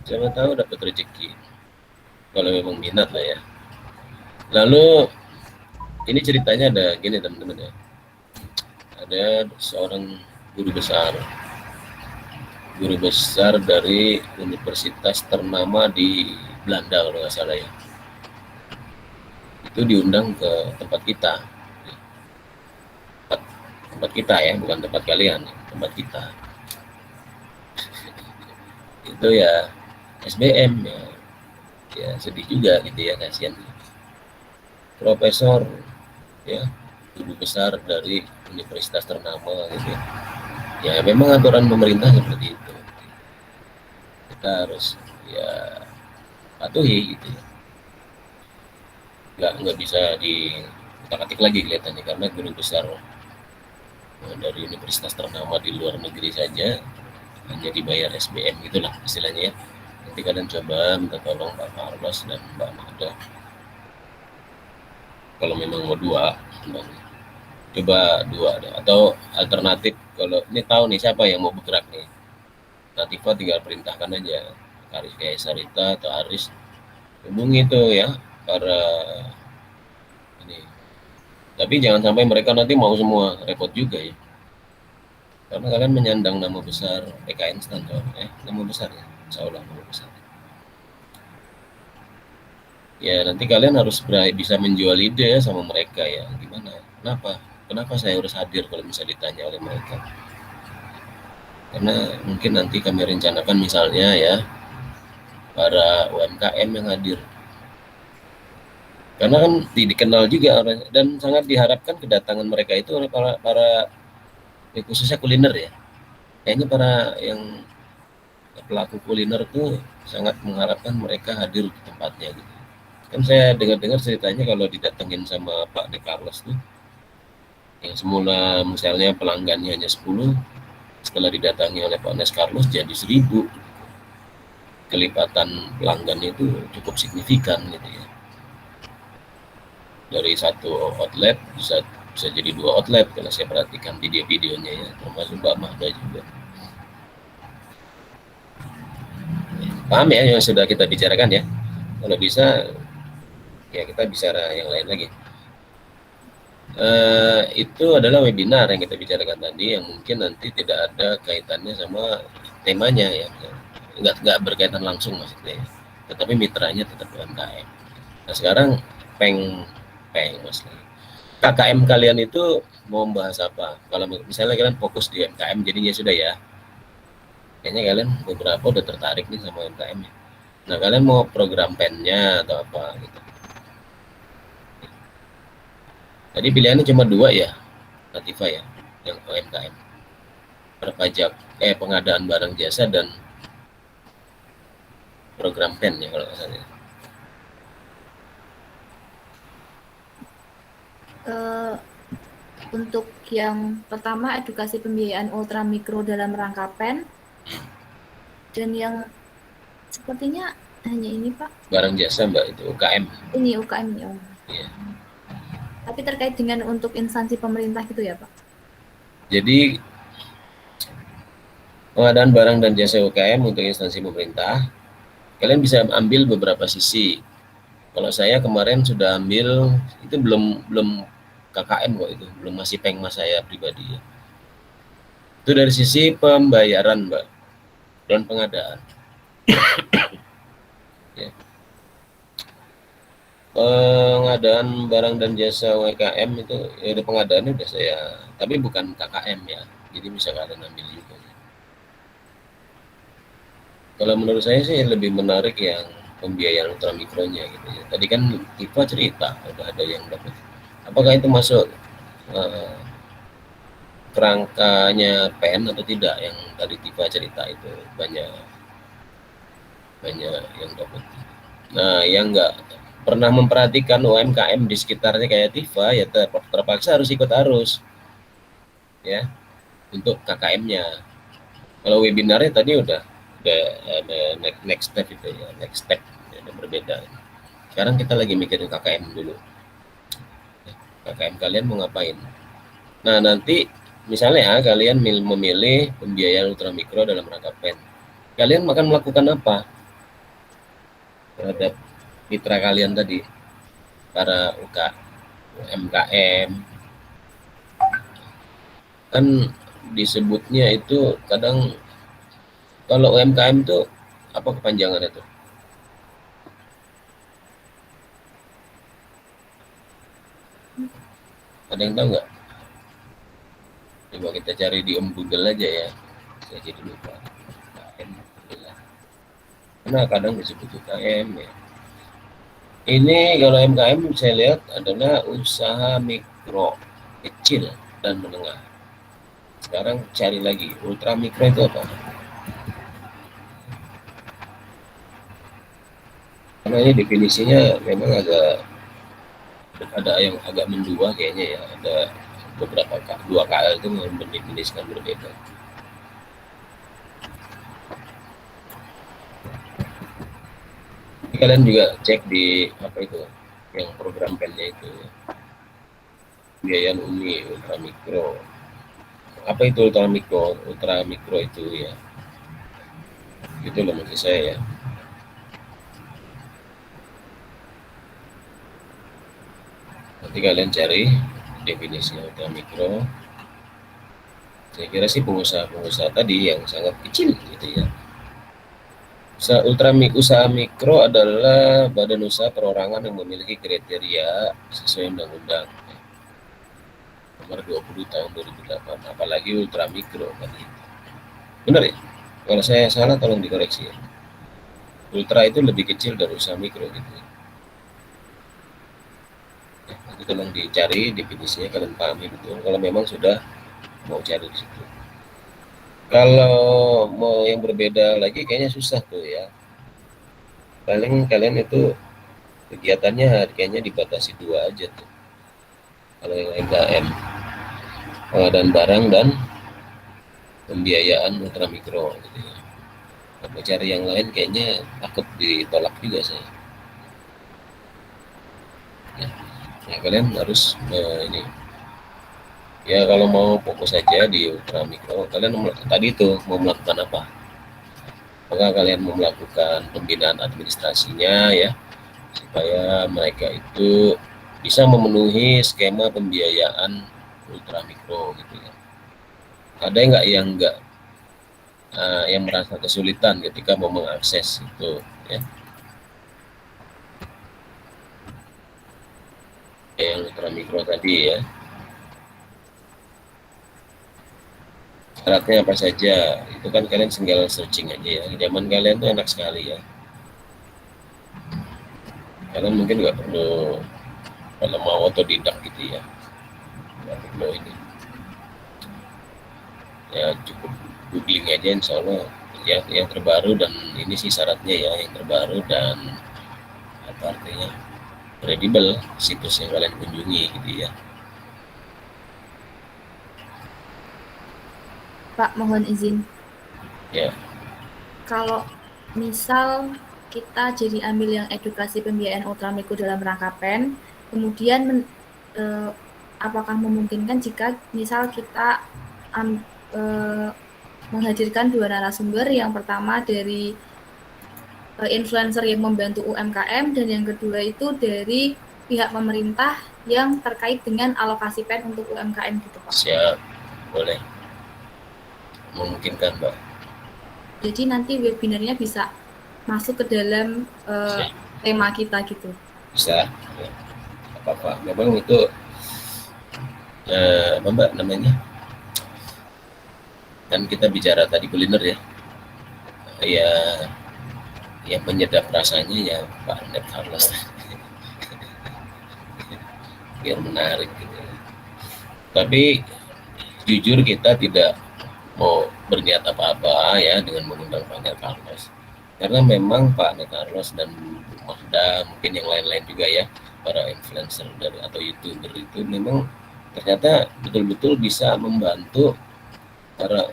Siapa tahu dapat rezeki. Kalau memang minat lah ya. Lalu ini ceritanya ada gini teman-teman ya. Ada seorang guru besar dari universitas ternama di Belanda kalau nggak salah ya. Itu diundang ke tempat kita, tempat kita ya, bukan tempat kalian, tempat kita. Itu ya SBM ya, ya sedih juga gitu ya, kasihan. Profesor ya, guru besar dari universitas ternama gitu ya. Ya memang aturan pemerintah seperti itu. Kita harus ya patuhi gitu ya. Nggak bisa dikutak-atik lagi kelihatannya karena guru besar dari universitas ternama di luar negeri saja hanya dibayar SBM gitulah istilahnya ya. Nanti kalian coba minta tolong Pak Carlos dan Mbak Mada kalau memang mau coba dua deh. Atau alternatif kalau ini tahu nih siapa yang mau bergerak nih, Nativa tinggal perintahkan aja Aris kayak Sarita atau Aris hubungi tuh ya para ini, tapi jangan sampai mereka nanti mau semua, repot juga ya karena kalian menyandang nama besar PKN Stanto nama besar ya, insya Allah nama besar ya. Nanti kalian harus bisa menjual ide sama mereka ya. Gimana, kenapa saya harus hadir kalau bisa ditanya oleh mereka, karena mungkin nanti kami rencanakan misalnya ya para UMKM yang hadir, karena kan dikenal juga dan sangat diharapkan kedatangan mereka itu oleh para khususnya kuliner ya. Kayaknya para yang pelaku kuliner tuh sangat mengharapkan mereka hadir di tempatnya gitu. Kan saya dengar-dengar ceritanya kalau didatengin sama Pak De Carlos tuh, yang semula misalnya pelanggannya hanya 10, setelah didatangi oleh Pak Nes Carlos jadi 1000. Kelipatan pelanggan itu cukup signifikan gitu ya. Dari satu outlet bisa jadi 2 outlet kalau saya perhatikan video-videonya ya, termasuk Mbak Mahda juga. Paham ya yang sudah kita bicarakan ya? Kalau bisa ya kita bicara yang lain lagi. Itu adalah webinar yang kita bicarakan tadi yang mungkin nanti tidak ada kaitannya sama temanya ya, nggak berkaitan langsung maksudnya, tetapi mitranya tetap UMKM. Nah sekarang mas KKM kalian itu mau membahas apa? Kalau misalnya kalian fokus di UMKM jadinya sudah ya, kayaknya kalian beberapa udah tertarik nih sama UMKM ya. Nah kalian mau program pennya atau apa gitu? Tadi pilihannya cuma 2 ya, Nativa ya, yang UMKM, perpajak, pengadaan barang jasa dan program pen ya kalau misalnya. Untuk yang pertama edukasi pembiayaan ultra mikro dalam rangka pen, dan yang sepertinya hanya ini Pak. Barang jasa Mbak itu UKM. Ini UKM ya Om. Iya. Tapi terkait dengan untuk instansi pemerintah gitu ya Pak? Jadi pengadaan barang dan jasa UKM untuk instansi pemerintah, kalian bisa ambil beberapa sisi. Kalau saya kemarin sudah ambil, itu belum KKM kok itu, belum masih pengmas saya pribadi ya. Itu dari sisi pembayaran Mbak, dan pengadaan. Ya. Pengadaan barang dan jasa UMKM itu ya pengadaannya udah saya, tapi bukan KKM ya, jadi bisa kalian ambil juga. Kalau menurut saya sih lebih menarik yang pembiayaan ultramikronya gitu ya. Tadi kan Tifa cerita udah ada yang dapat. Apakah itu masuk kerangkanya PEN atau tidak yang tadi Tifa cerita itu banyak yang dapat. Nah, yang nggak pernah memperhatikan UMKM di sekitarnya kayak Tifa ya terpaksa harus ikut arus ya untuk KKM-nya. Kalau webinarnya tadi udah ada next step itu ya, next step ya, udah berbeda. Sekarang kita lagi mikirin KKM dulu. KKM kalian mau ngapain? Nah, nanti misalnya kalian memilih pembiayaan ultramikro dalam rangka PEN. Kalian akan melakukan apa terhadap mitra kalian tadi, para UMKM? Kan disebutnya itu kadang kalau UMKM itu apa kepanjangannya tuh? Ada yang tahu nggak? Coba kita cari di Google aja ya. Saya jadi lupa. UMKM, karena kadang disebut UMKM ya. Ini kalau UMKM saya lihat adalah usaha mikro, kecil dan menengah. Sekarang cari lagi ultra mikro itu apa? Karena ini definisinya memang ada yang agak mendua kayaknya ya, ada beberapa dua KL itu mendefinisikan berbeda. Kalian juga cek di apa itu yang program PEN-nya itu, pembiayaan UMI ultramikro. Apa itu ultramikro itu ya? Itu loh maksud saya ya. Nanti kalian cari definisinya ultramikro. Saya kira sih pengusaha tadi yang sangat kecil gitu ya. Usaha mikro adalah badan usaha perorangan yang memiliki kriteria sesuai undang-undang nomor 20 tahun 2008, apalagi ultramikro kan itu. Benar ya? Kalau saya salah tolong dikoreksi ya. Ultra itu lebih kecil dari usaha mikro gitu. Itu tolong dicari definisinya, kalian pahami betul kalau memang sudah mau cari di situ. Kalau mau yang berbeda lagi kayaknya susah tuh ya. Paling kalian itu kegiatannya kayaknya dibatasi 2 aja tuh. Kalau yang UMKM, pengadaan barang dan pembiayaan ultramikro gitu ya. Kalau cari yang lain kayaknya takut ditolak juga saya. Ya kalian harus ini. Ya kalau mau fokus saja di ultramikro, kalian tadi itu mau melakukan apa? Apakah kalian mau melakukan pembinaan administrasinya ya, supaya mereka itu bisa memenuhi skema pembiayaan ultramikro gitu ya. Ada nggak yang merasa kesulitan ketika mau mengakses itu ya? Yang ultramikro tadi ya. Syaratnya apa saja, itu kan kalian tinggal searching aja ya. Zaman kalian tuh enak sekali ya. Kalian mungkin nggak perlu kalau mau otodidak gitu ya, nggak perlu ini. Ya cukup googling aja, insya Allah ya yang terbaru, dan ini sih syaratnya ya, yang terbaru dan apa artinya kredibel situs yang kalian kunjungi gitu ya. Pak, mohon izin. Ya. Kalau misal kita jadi ambil yang edukasi pembiayaan ultramikro dalam rangka PEN, kemudian apakah memungkinkan jika misal kita menghadirkan 2 narasumber, yang pertama dari influencer yang membantu UMKM, dan yang kedua itu dari pihak pemerintah yang terkait dengan alokasi PEN untuk UMKM gitu Pak? Siap, boleh. Memungkinkan Mbak. Jadi nanti webinarnya bisa masuk ke dalam tema kita gitu? Bisa, ya. Apa-apa. Memang itu apa Mbak namanya? Kan kita bicara tadi kuliner ya. Ya penyedap rasanya ya Pak Nep Carlos. Biar menarik gitu. Tapi jujur kita tidak mau berniat apa-apa ya dengan mengundang Pak Nep Carlos. Karena memang Pak Nep Carlos dan Bu Mahda, mungkin yang lain-lain juga ya, para influencer atau YouTuber itu memang ternyata betul-betul bisa membantu para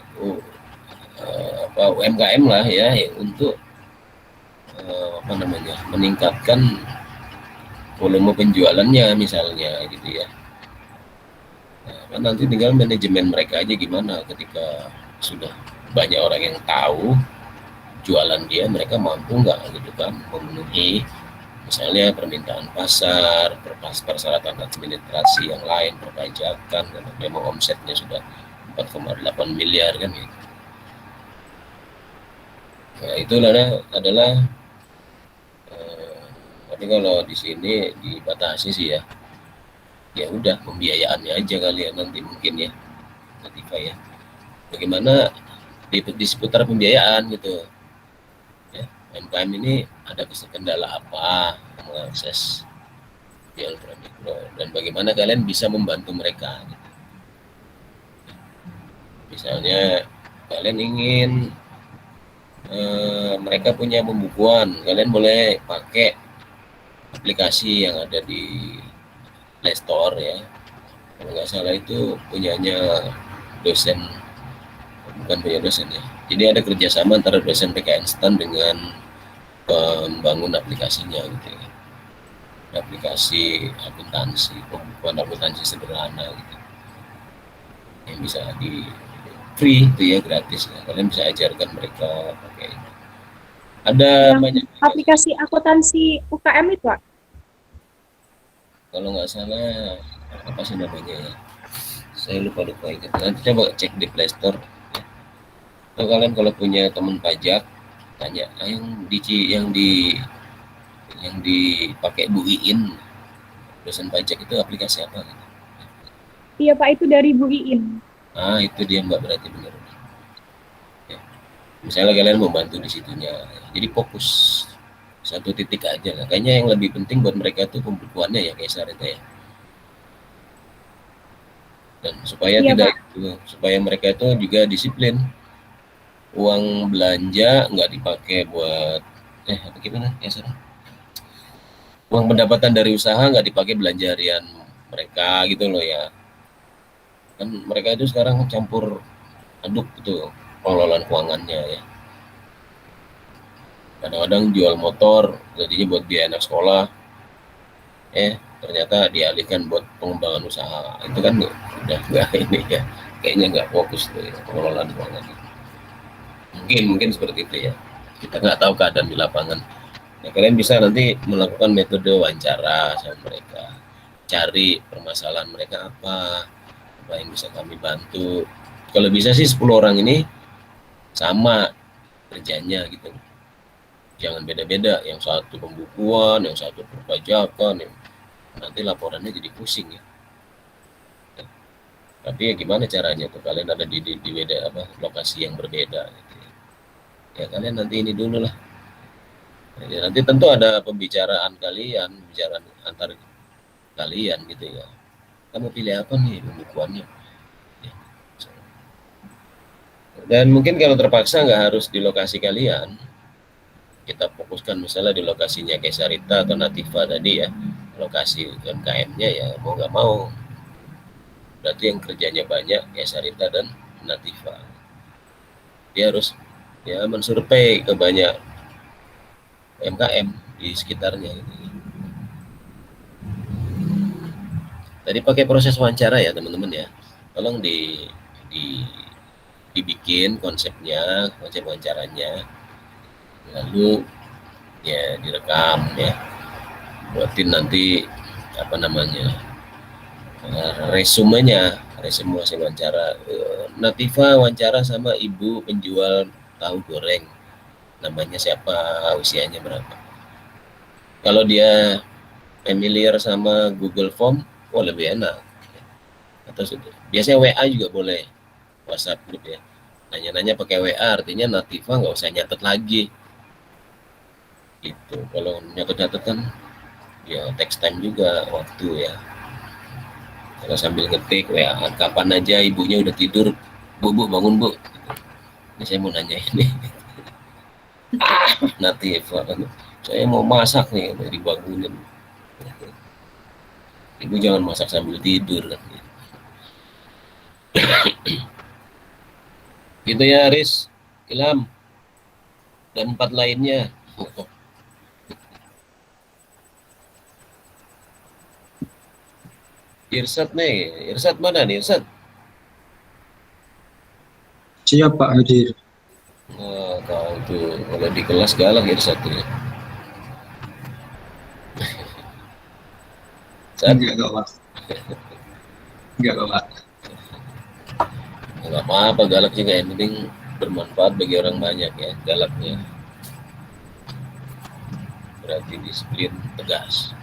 UMKM lah ya untuk meningkatkan volume penjualannya misalnya gitu ya. Nah, kan nanti tinggal manajemen mereka aja gimana ketika sudah banyak orang yang tahu jualan dia, mereka mampu nggak gitu kan memenuhi misalnya permintaan pasar, persyaratan administrasi yang lain, perpajakan, karena memang omsetnya sudah 4,8 miliar kan gitu. Nah itu adalah tapi kalau di sini dibatasi sih ya, ya udah pembiayaannya aja kali ya nanti mungkin ya, ketika ya bagaimana di seputar pembiayaan gitu ya. UMKM ini ada kendala apa mengakses di ultramikro dan bagaimana kalian bisa membantu mereka gitu. Misalnya kalian ingin mereka punya pembukuan, kalian boleh pakai aplikasi yang ada di Play Store ya, kalau nggak salah itu punyanya dosen, bukan punya dosen ya, jadi ada kerjasama antara dosen PK Instan dengan pembangun aplikasinya gitu ya, aplikasi akuntansi, pembukuan akuntansi sederhana gitu yang bisa di free itu ya, gratis ya. Kalian bisa ajarkan mereka pakai itu. Ada Yang banyak aplikasi akuntansi UKM itu, Pak? kalau nggak salah apa sih namanya ya, saya lupa ingat, nanti coba cek di Play Store ya. Atau kalian kalau punya teman pajak tanya yang dipakai Bu Iin dosen pajak itu aplikasi apa gitu. Iya Pak, itu dari Bu Iin. Ah itu dia Mbak, berarti benar ya. Misalnya kalian mau bantu di situnya, jadi fokus satu titik aja lah. Kayaknya yang lebih penting buat mereka tuh pembukuannya ya Kaisar itu ya. Dan supaya Iya, tidak Pak. itu, supaya mereka itu juga disiplin. Uang belanja nggak dipakai buat apa gimana Kaisar? Uang pendapatan dari usaha nggak dipakai belanja harian mereka gitu loh ya. Kan mereka itu sekarang campur aduk gitu pengelolaan keuangannya ya. Kadang-kadang jual motor jadinya buat biaya anak sekolah, ternyata dialihkan buat pengembangan usaha. Itu kan udah nggak ini ya, kayaknya nggak fokus tuh ya, pengelolaan keuangan. Mungkin seperti itu ya, kita nggak tahu keadaan di lapangan. Nah, kalian bisa nanti melakukan metode wawancara sama mereka, cari permasalahan mereka apa yang bisa kami bantu. Kalau bisa sih 10 orang ini sama kerjanya gitu, jangan beda-beda, yang satu pembukuan, yang satu perpajakan, nanti laporannya jadi pusing ya. Tapi ya gimana caranya tuh, kalian ada di beda lokasi yang berbeda gitu ya. Kalian nanti ini dulu lah ya, nanti tentu ada pembicaraan antar kalian gitu ya, kamu pilih apa nih pembukuannya ya. Dan mungkin kalau terpaksa nggak harus di lokasi kalian, kita fokuskan misalnya di lokasinya Kaisarita atau Nativa tadi ya, lokasi UMKM-nya ya mau nggak mau berarti yang kerjanya banyak Kaisarita dan Nativa, dia harus ya mensurvei ke banyak UMKM di sekitarnya gitu. Tadi pakai proses wawancara ya teman-teman ya, tolong dibikin konsep wawancaranya, lalu ya direkam ya, buatin nanti resume hasil wawancara. Nativa wawancara sama ibu penjual tahu goreng, namanya siapa, usianya berapa. Kalau dia familiar sama Google Form, lebih enak. Atau biasanya WA juga boleh, WhatsApp grup ya, nanya-nanya pakai WA, artinya Nativa nggak usah nyatet lagi gitu. Kalau nyatet kan ya text time juga waktu ya, kalau sambil ngetik WA kapan aja ibunya udah tidur, bu bangun bu, ini saya mau nanya ini. Nativa, saya mau masak nih, mau dibangunin, ibu jangan masak sambil tidur kan. Gitu ya Aris. Ilham dan 4 lainnya. Irsad nih, Irsad mana nih Irsad? Siap Pak hadir. Nah, kau tuh kalau di kelas galak Irsad tuh. Sad, Enggak Pak. Enggak Pak. nggak apa-apa galak juga, yang penting bermanfaat bagi orang banyak ya galaknya. Berarti disiplin tegas.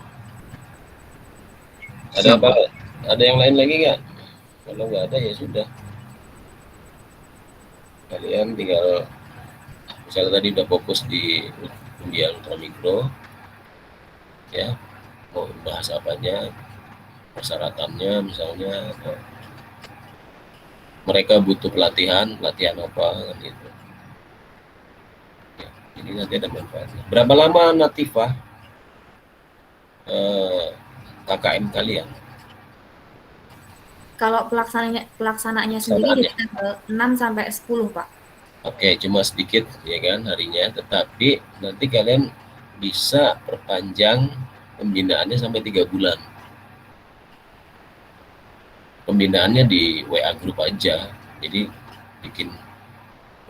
Ada Siap apa? Pak. Ada yang lain lagi nggak? Kalau nggak ada ya sudah. Kalian tinggal misalnya tadi udah fokus di undian ultramikro, ya mau bahas apanya, persyaratannya misalnya, atau mereka butuh pelatihan apa kan gitu. Ya, jadi nanti ada manfaatnya. Berapa lama Natifah KKM kalian? Kalau pelaksanaannya sendiri dari tanggal 6 sampai 10, Pak. Oke, cuma sedikit ya kan harinya, tetapi nanti kalian bisa perpanjang pembinaannya sampai 3 bulan. Pembinaannya di WA group aja, jadi bikin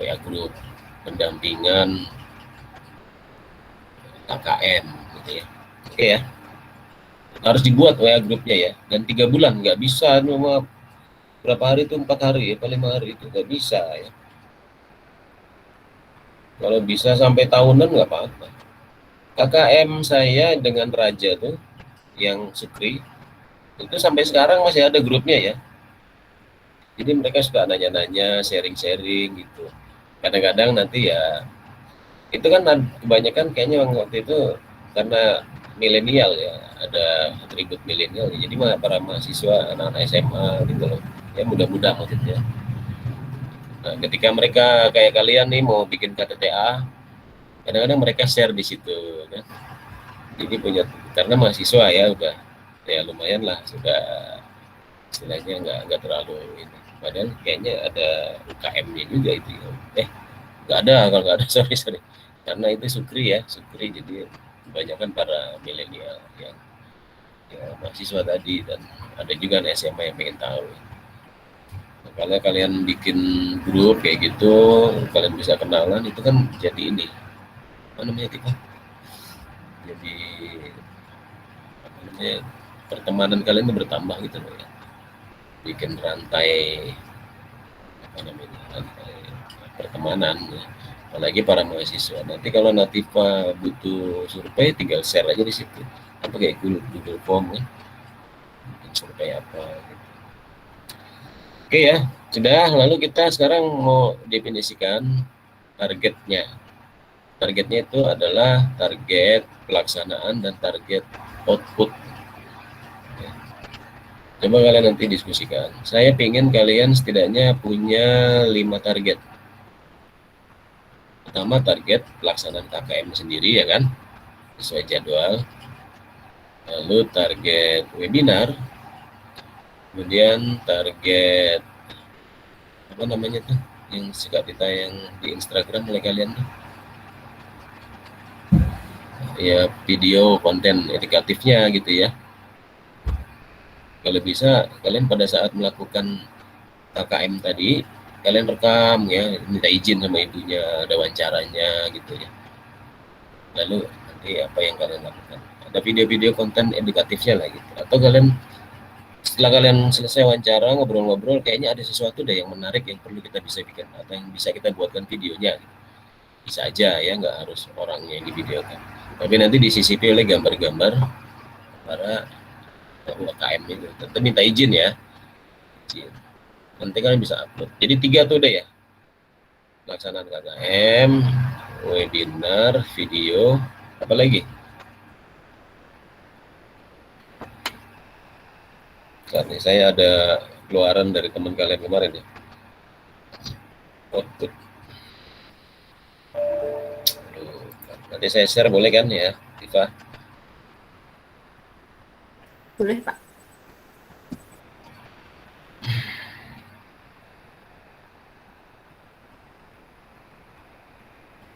WA group pendampingan KKM gitu ya. Oke ya, harus dibuat WA grupnya ya, dan 3 bulan, nggak bisa cuma berapa hari itu, 4 hari apa 5 hari itu nggak bisa ya. Kalau bisa sampai tahunan nggak apa-apa. KKM saya dengan Raja tuh yang Sukri itu sampai sekarang masih ada grupnya ya. Jadi mereka suka nanya-nanya, sharing-sharing gitu. Kadang-kadang nanti ya, itu kan kebanyakan kayaknya waktu itu karena milenial ya, ada atribut milenial. Jadi para mahasiswa, anak-anak SMA gitu loh. Ya mudah-mudah maksudnya. Nah, ketika mereka kayak kalian nih mau bikin KTTA, kadang-kadang mereka share di situ kan. Jadi punya, karena mahasiswa ya udah ya lumayan lah, sudah istilahnya nggak terlalu ini. Padahal kayaknya ada UKM-nya juga itu. Nggak ada, kalau nggak ada sorry. Karena itu Sukri ya, Sukri, jadi kebanyakan para milenial yang ya, mahasiswa tadi, dan ada juga anak SMA yang pengen tahu. Nah, kalau kalian bikin grup kayak gitu, kalian bisa kenalan, itu kan jadi ini, apa namanya kita? Jadi apa namanya, pertemanan kalian itu bertambah gitu loh ya. Bikin rantai apa namanya, rantai pertemanan ya. Apalagi para mahasiswa. Nanti kalau Natifah butuh survei, tinggal share aja di situ. Apa kayak Google Form kan, bikin survei apa gitu. Oke ya, sudah. Lalu kita sekarang mau definisikan targetnya. Targetnya itu adalah target pelaksanaan dan target output. Ya. Coba kalian nanti diskusikan. Saya ingin kalian setidaknya punya 5 target. Pertama, target pelaksanaan KKM sendiri ya kan, sesuai jadwal. Lalu target webinar, kemudian target apa namanya tuh yang suka ditayang di Instagram oleh kalian tuh, ya video konten edukatifnya gitu ya. Kalau bisa kalian pada saat melakukan KKM tadi, kalian rekam ya, minta izin sama ibunya, ada wawancaranya gitu ya. Lalu nanti apa yang kalian lakukan, ada video-video konten edukatifnya lah gitu. Atau kalian setelah kalian selesai wawancara, ngobrol-ngobrol, kayaknya ada sesuatu deh yang menarik yang perlu kita bisa bikin, atau yang bisa kita buatkan videonya gitu. Bisa aja ya, nggak harus orangnya yang divideokan, tapi nanti disisipi oleh gambar-gambar para UKM itu. Tentu minta izin ya, izin. Nanti kalian bisa upload. Jadi 3 tuh deh ya, pelaksanaan KKM, webinar, video, apa lagi? Saat ini saya ada keluaran dari teman kalian kemarin ya. Output. Nanti saya share boleh kan ya, Tifa? Boleh, Pak.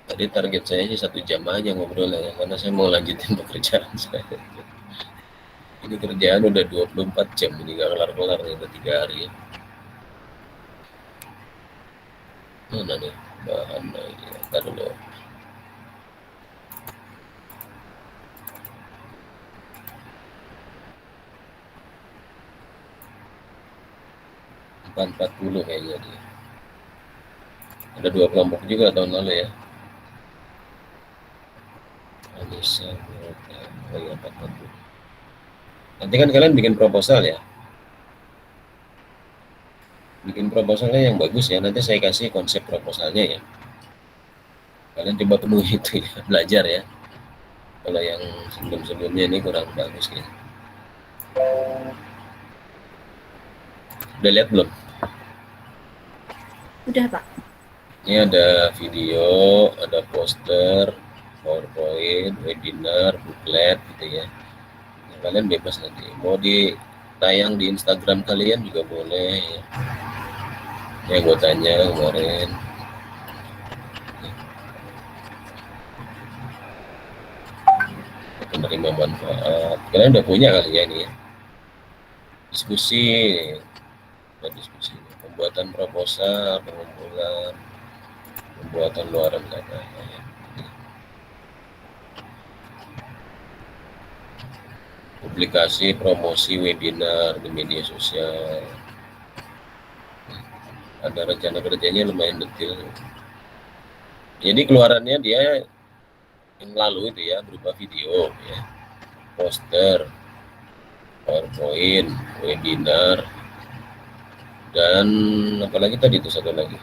Tadi target saya sih 1 jam aja ngobrol ya, karena saya mau lanjutin pekerjaan saya. Ini kerjaan udah 24 jam, ini gak kelar-kelar nih, udah 3 hari ya. Mana nih bahan lagi, ntar dulu. $4.40 kayaknya dia. Ada 2 kelompok juga tahun lalu ya. Anissa, oh iya 4.40. Nanti kan kalian bikin proposal ya. Bikin proposalnya yang bagus ya, nanti saya kasih konsep proposalnya ya. Kalian coba penuhi itu ya, belajar ya. Kalau yang sebelum-sebelumnya ini kurang bagus ya. Udah lihat belum? Udah, Pak. Ini ada video, ada poster, PowerPoint, webinar, booklet gitu ya. Kalian bebas nanti. Mau ditayang di Instagram kalian juga boleh ya. Yang gue tanya kemarin. Menerima manfaat. Kalian udah punya kali ya ini ya. Diskusi. Diskusi. Pembuatan proposal, pengumpulan, pembuatan luaran kata ya. Publikasi, promosi, webinar di media sosial. Ada rencana kerjanya lumayan detail. Jadi keluarannya dia yang lalu itu ya berupa video ya, poster, PowerPoint, webinar, dan apalagi tadi itu satu lagi.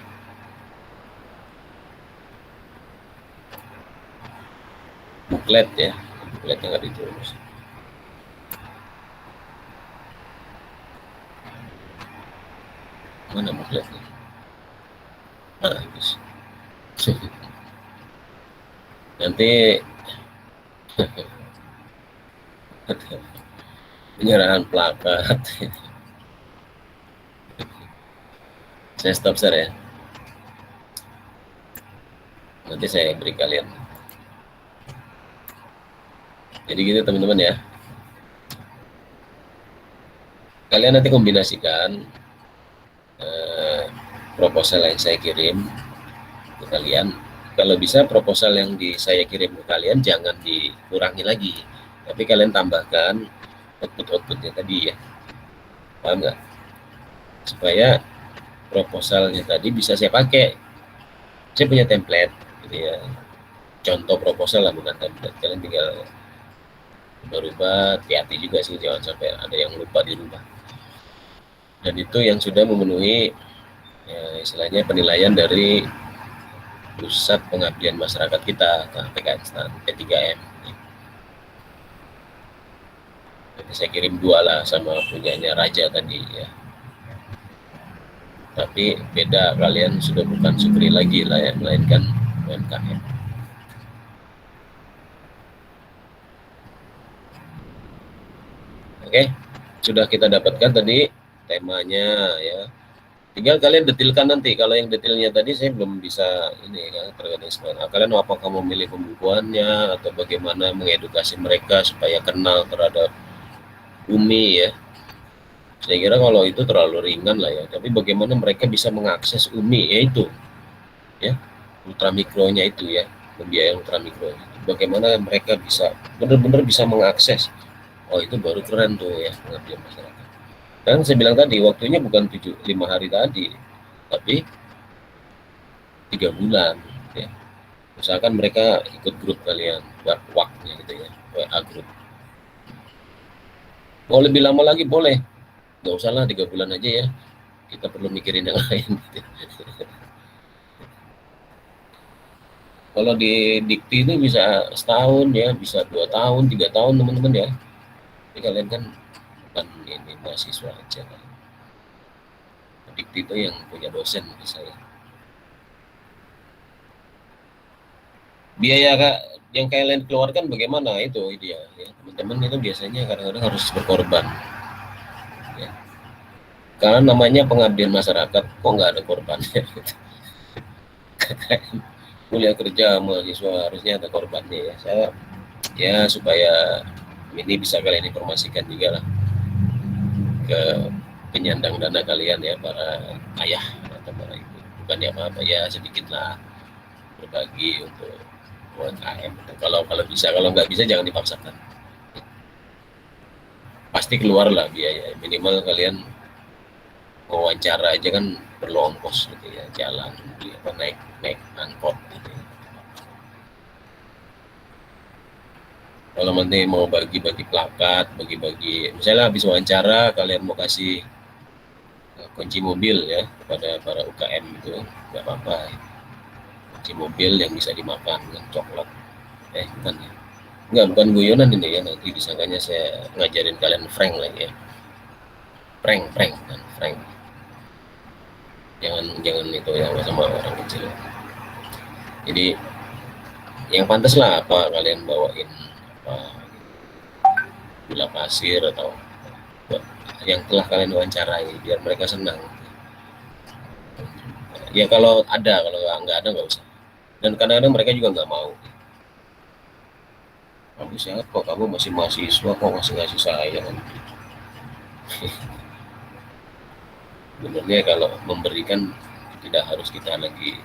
Booklet ya, booklet yang nggak ditulis. Mana bookletnya? Habis. Nanti penyerahan plakat. Saya stop share ya. Nanti saya beri kalian. Jadi gitu teman-teman ya. Kalian nanti kombinasikan proposal yang saya kirim ke kalian. Kalau bisa proposal yang saya kirim ke kalian jangan dikurangi lagi, tapi kalian tambahkan output-outputnya tadi ya, paham nggak? Supaya proposalnya tadi bisa saya pakai. Saya punya template gitu ya, contoh proposal lah, bukan template. Kalian tinggal berubah, hati-hati juga sih, jangan sampai ada yang lupa dirubah. Dan itu yang sudah memenuhi ya, istilahnya penilaian dari Pusat Pengabdian Masyarakat kita, PKN P3M. Jadi saya kirim 2 lah sama punyanya Raja tadi ya. Tapi beda, kalian sudah bukan Supri lagi lah ya, melainkan UMKM. Oke, sudah kita dapatkan tadi temanya ya. Tinggal kalian detilkan nanti. Kalau yang detailnya tadi saya belum bisa ini kan terkait dengan kalian apakah memilih pembukuannya atau bagaimana mengedukasi mereka supaya kenal terhadap Umi ya. Saya kira kalau itu terlalu ringan lah ya. Tapi bagaimana mereka bisa mengakses Umi yaitu ya ultramikronya itu ya, pembiayaan ultramikro. Bagaimana mereka bisa benar-benar bisa mengakses. Oh itu baru keren tuh ya pengabdian masyarakat. Dan saya bilang tadi waktunya bukan 5 hari tadi, tapi 3 bulan. Ya. Usahakan mereka ikut grup kalian, waktunya gitu ya, WA grup. Mau lebih lama lagi boleh, nggak usah lah 3 bulan aja ya. Kita perlu mikirin yang lain. Gitu. Kalau di dikti itu bisa setahun ya, bisa 2 tahun, 3 tahun teman-teman ya. Jadi kalian kan bukan ini mahasiswa aja kan. Dikti itu yang punya dosen bagi saya. Biaya yang kalian keluarkan bagaimana itu dia ya. Teman-teman itu biasanya kadang-kadang harus berkorban. Ya. Karena namanya pengabdian masyarakat kok nggak ada korbannya. kuliah kerja mahasiswa harusnya ada korbannya ya. Saya ya supaya ini bisa kalian informasikan juga lah ke penyandang dana kalian ya, para ayah atau para ibu. Bukan ya apa ya, sedikit lah berbagi untuk UMKM. Kalau bisa, kalau nggak bisa jangan dipaksakan. Pasti keluar lah biaya, minimal kalian wawancara aja kan perlu ongkos gitu ya, jalan naik angkot gitu ya. Kalau nanti mau bagi-bagi plakat, bagi-bagi, misalnya habis wawancara kalian mau kasih kunci mobil ya kepada para UKM itu, nggak apa-apa. Kunci mobil yang bisa dimakan dengan coklat. Bukan ya. Bukan guyonan ini ya, nanti disangkanya saya ngajarin kalian prank lagi ya. Prank kan, prank. Jangan itu ya sama orang kecil. Jadi yang pantas lah apa kalian bawain, gula pasir atau yang telah kalian wawancarai biar mereka senang. Ya kalau nggak ada nggak usah. Dan kadang-kadang mereka juga nggak mau. Kamu siapa kok, kamu masih mahasiswa kok masih ngasih saya kan. Sebenarnya kalau memberikan tidak harus kita lagi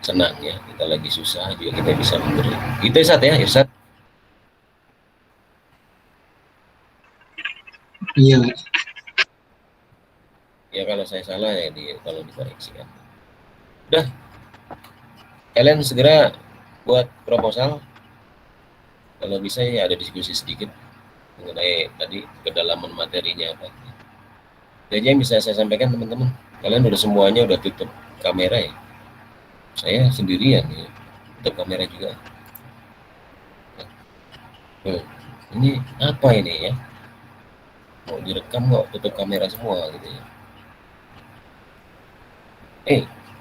senang ya, kita lagi susah juga kita bisa memberi. Itu Irsad ya, Irsad. Iya. Ya kalau saya salah ya kalau dikoreksikan. Udah, kalian segera buat proposal. Kalau bisa ya ada diskusi sedikit mengenai tadi kedalaman materinya apa. Itu aja yang bisa saya sampaikan teman-teman. Kalian udah semuanya udah tutup kamera ya. Saya sendirian ya, tutup kamera juga. Ini apa ini ya? Mau direkam nggak tutup kamera semua gitu ya.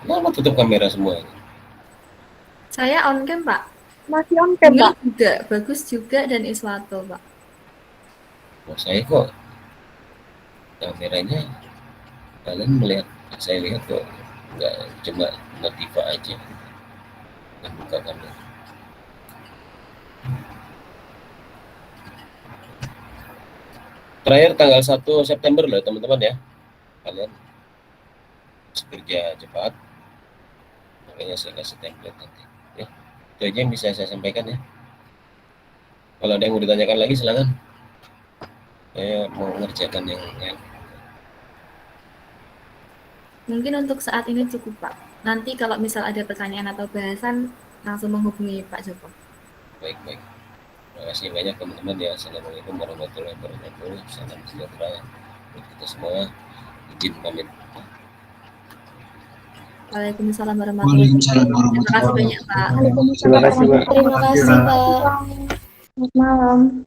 Kenapa tutup kamera semua ini? Saya on cam, Pak. Masih on cam, Pak. Juga bagus juga dan Iswato, Pak. Saya kok kameranya kalian melihat, saya lihat kok nggak, cuma notifa aja yang buka kamera. Terakhir tanggal 1 September loh teman-teman ya, kalian kerja cepat, makanya saya kasih template nanti ya. Itu aja yang bisa saya sampaikan ya. Kalau ada yang mau ditanyakan lagi silakan, saya mau mengerjakan yang lain. Mungkin untuk saat ini cukup, Pak. Nanti kalau misal ada pertanyaan atau bahasan langsung menghubungi Pak Joko. Baik. Terima kasih banyak teman-teman ya. Assalamualaikum warahmatullahi wabarakatuh. Salam sejahtera untuk kita semua. Izin pamit. Waalaikumsalam warahmatullahi wabarakatuh. Terima kasih banyak, Pak. Waalaikumsalam. Terima kasih, Pak. Selamat malam.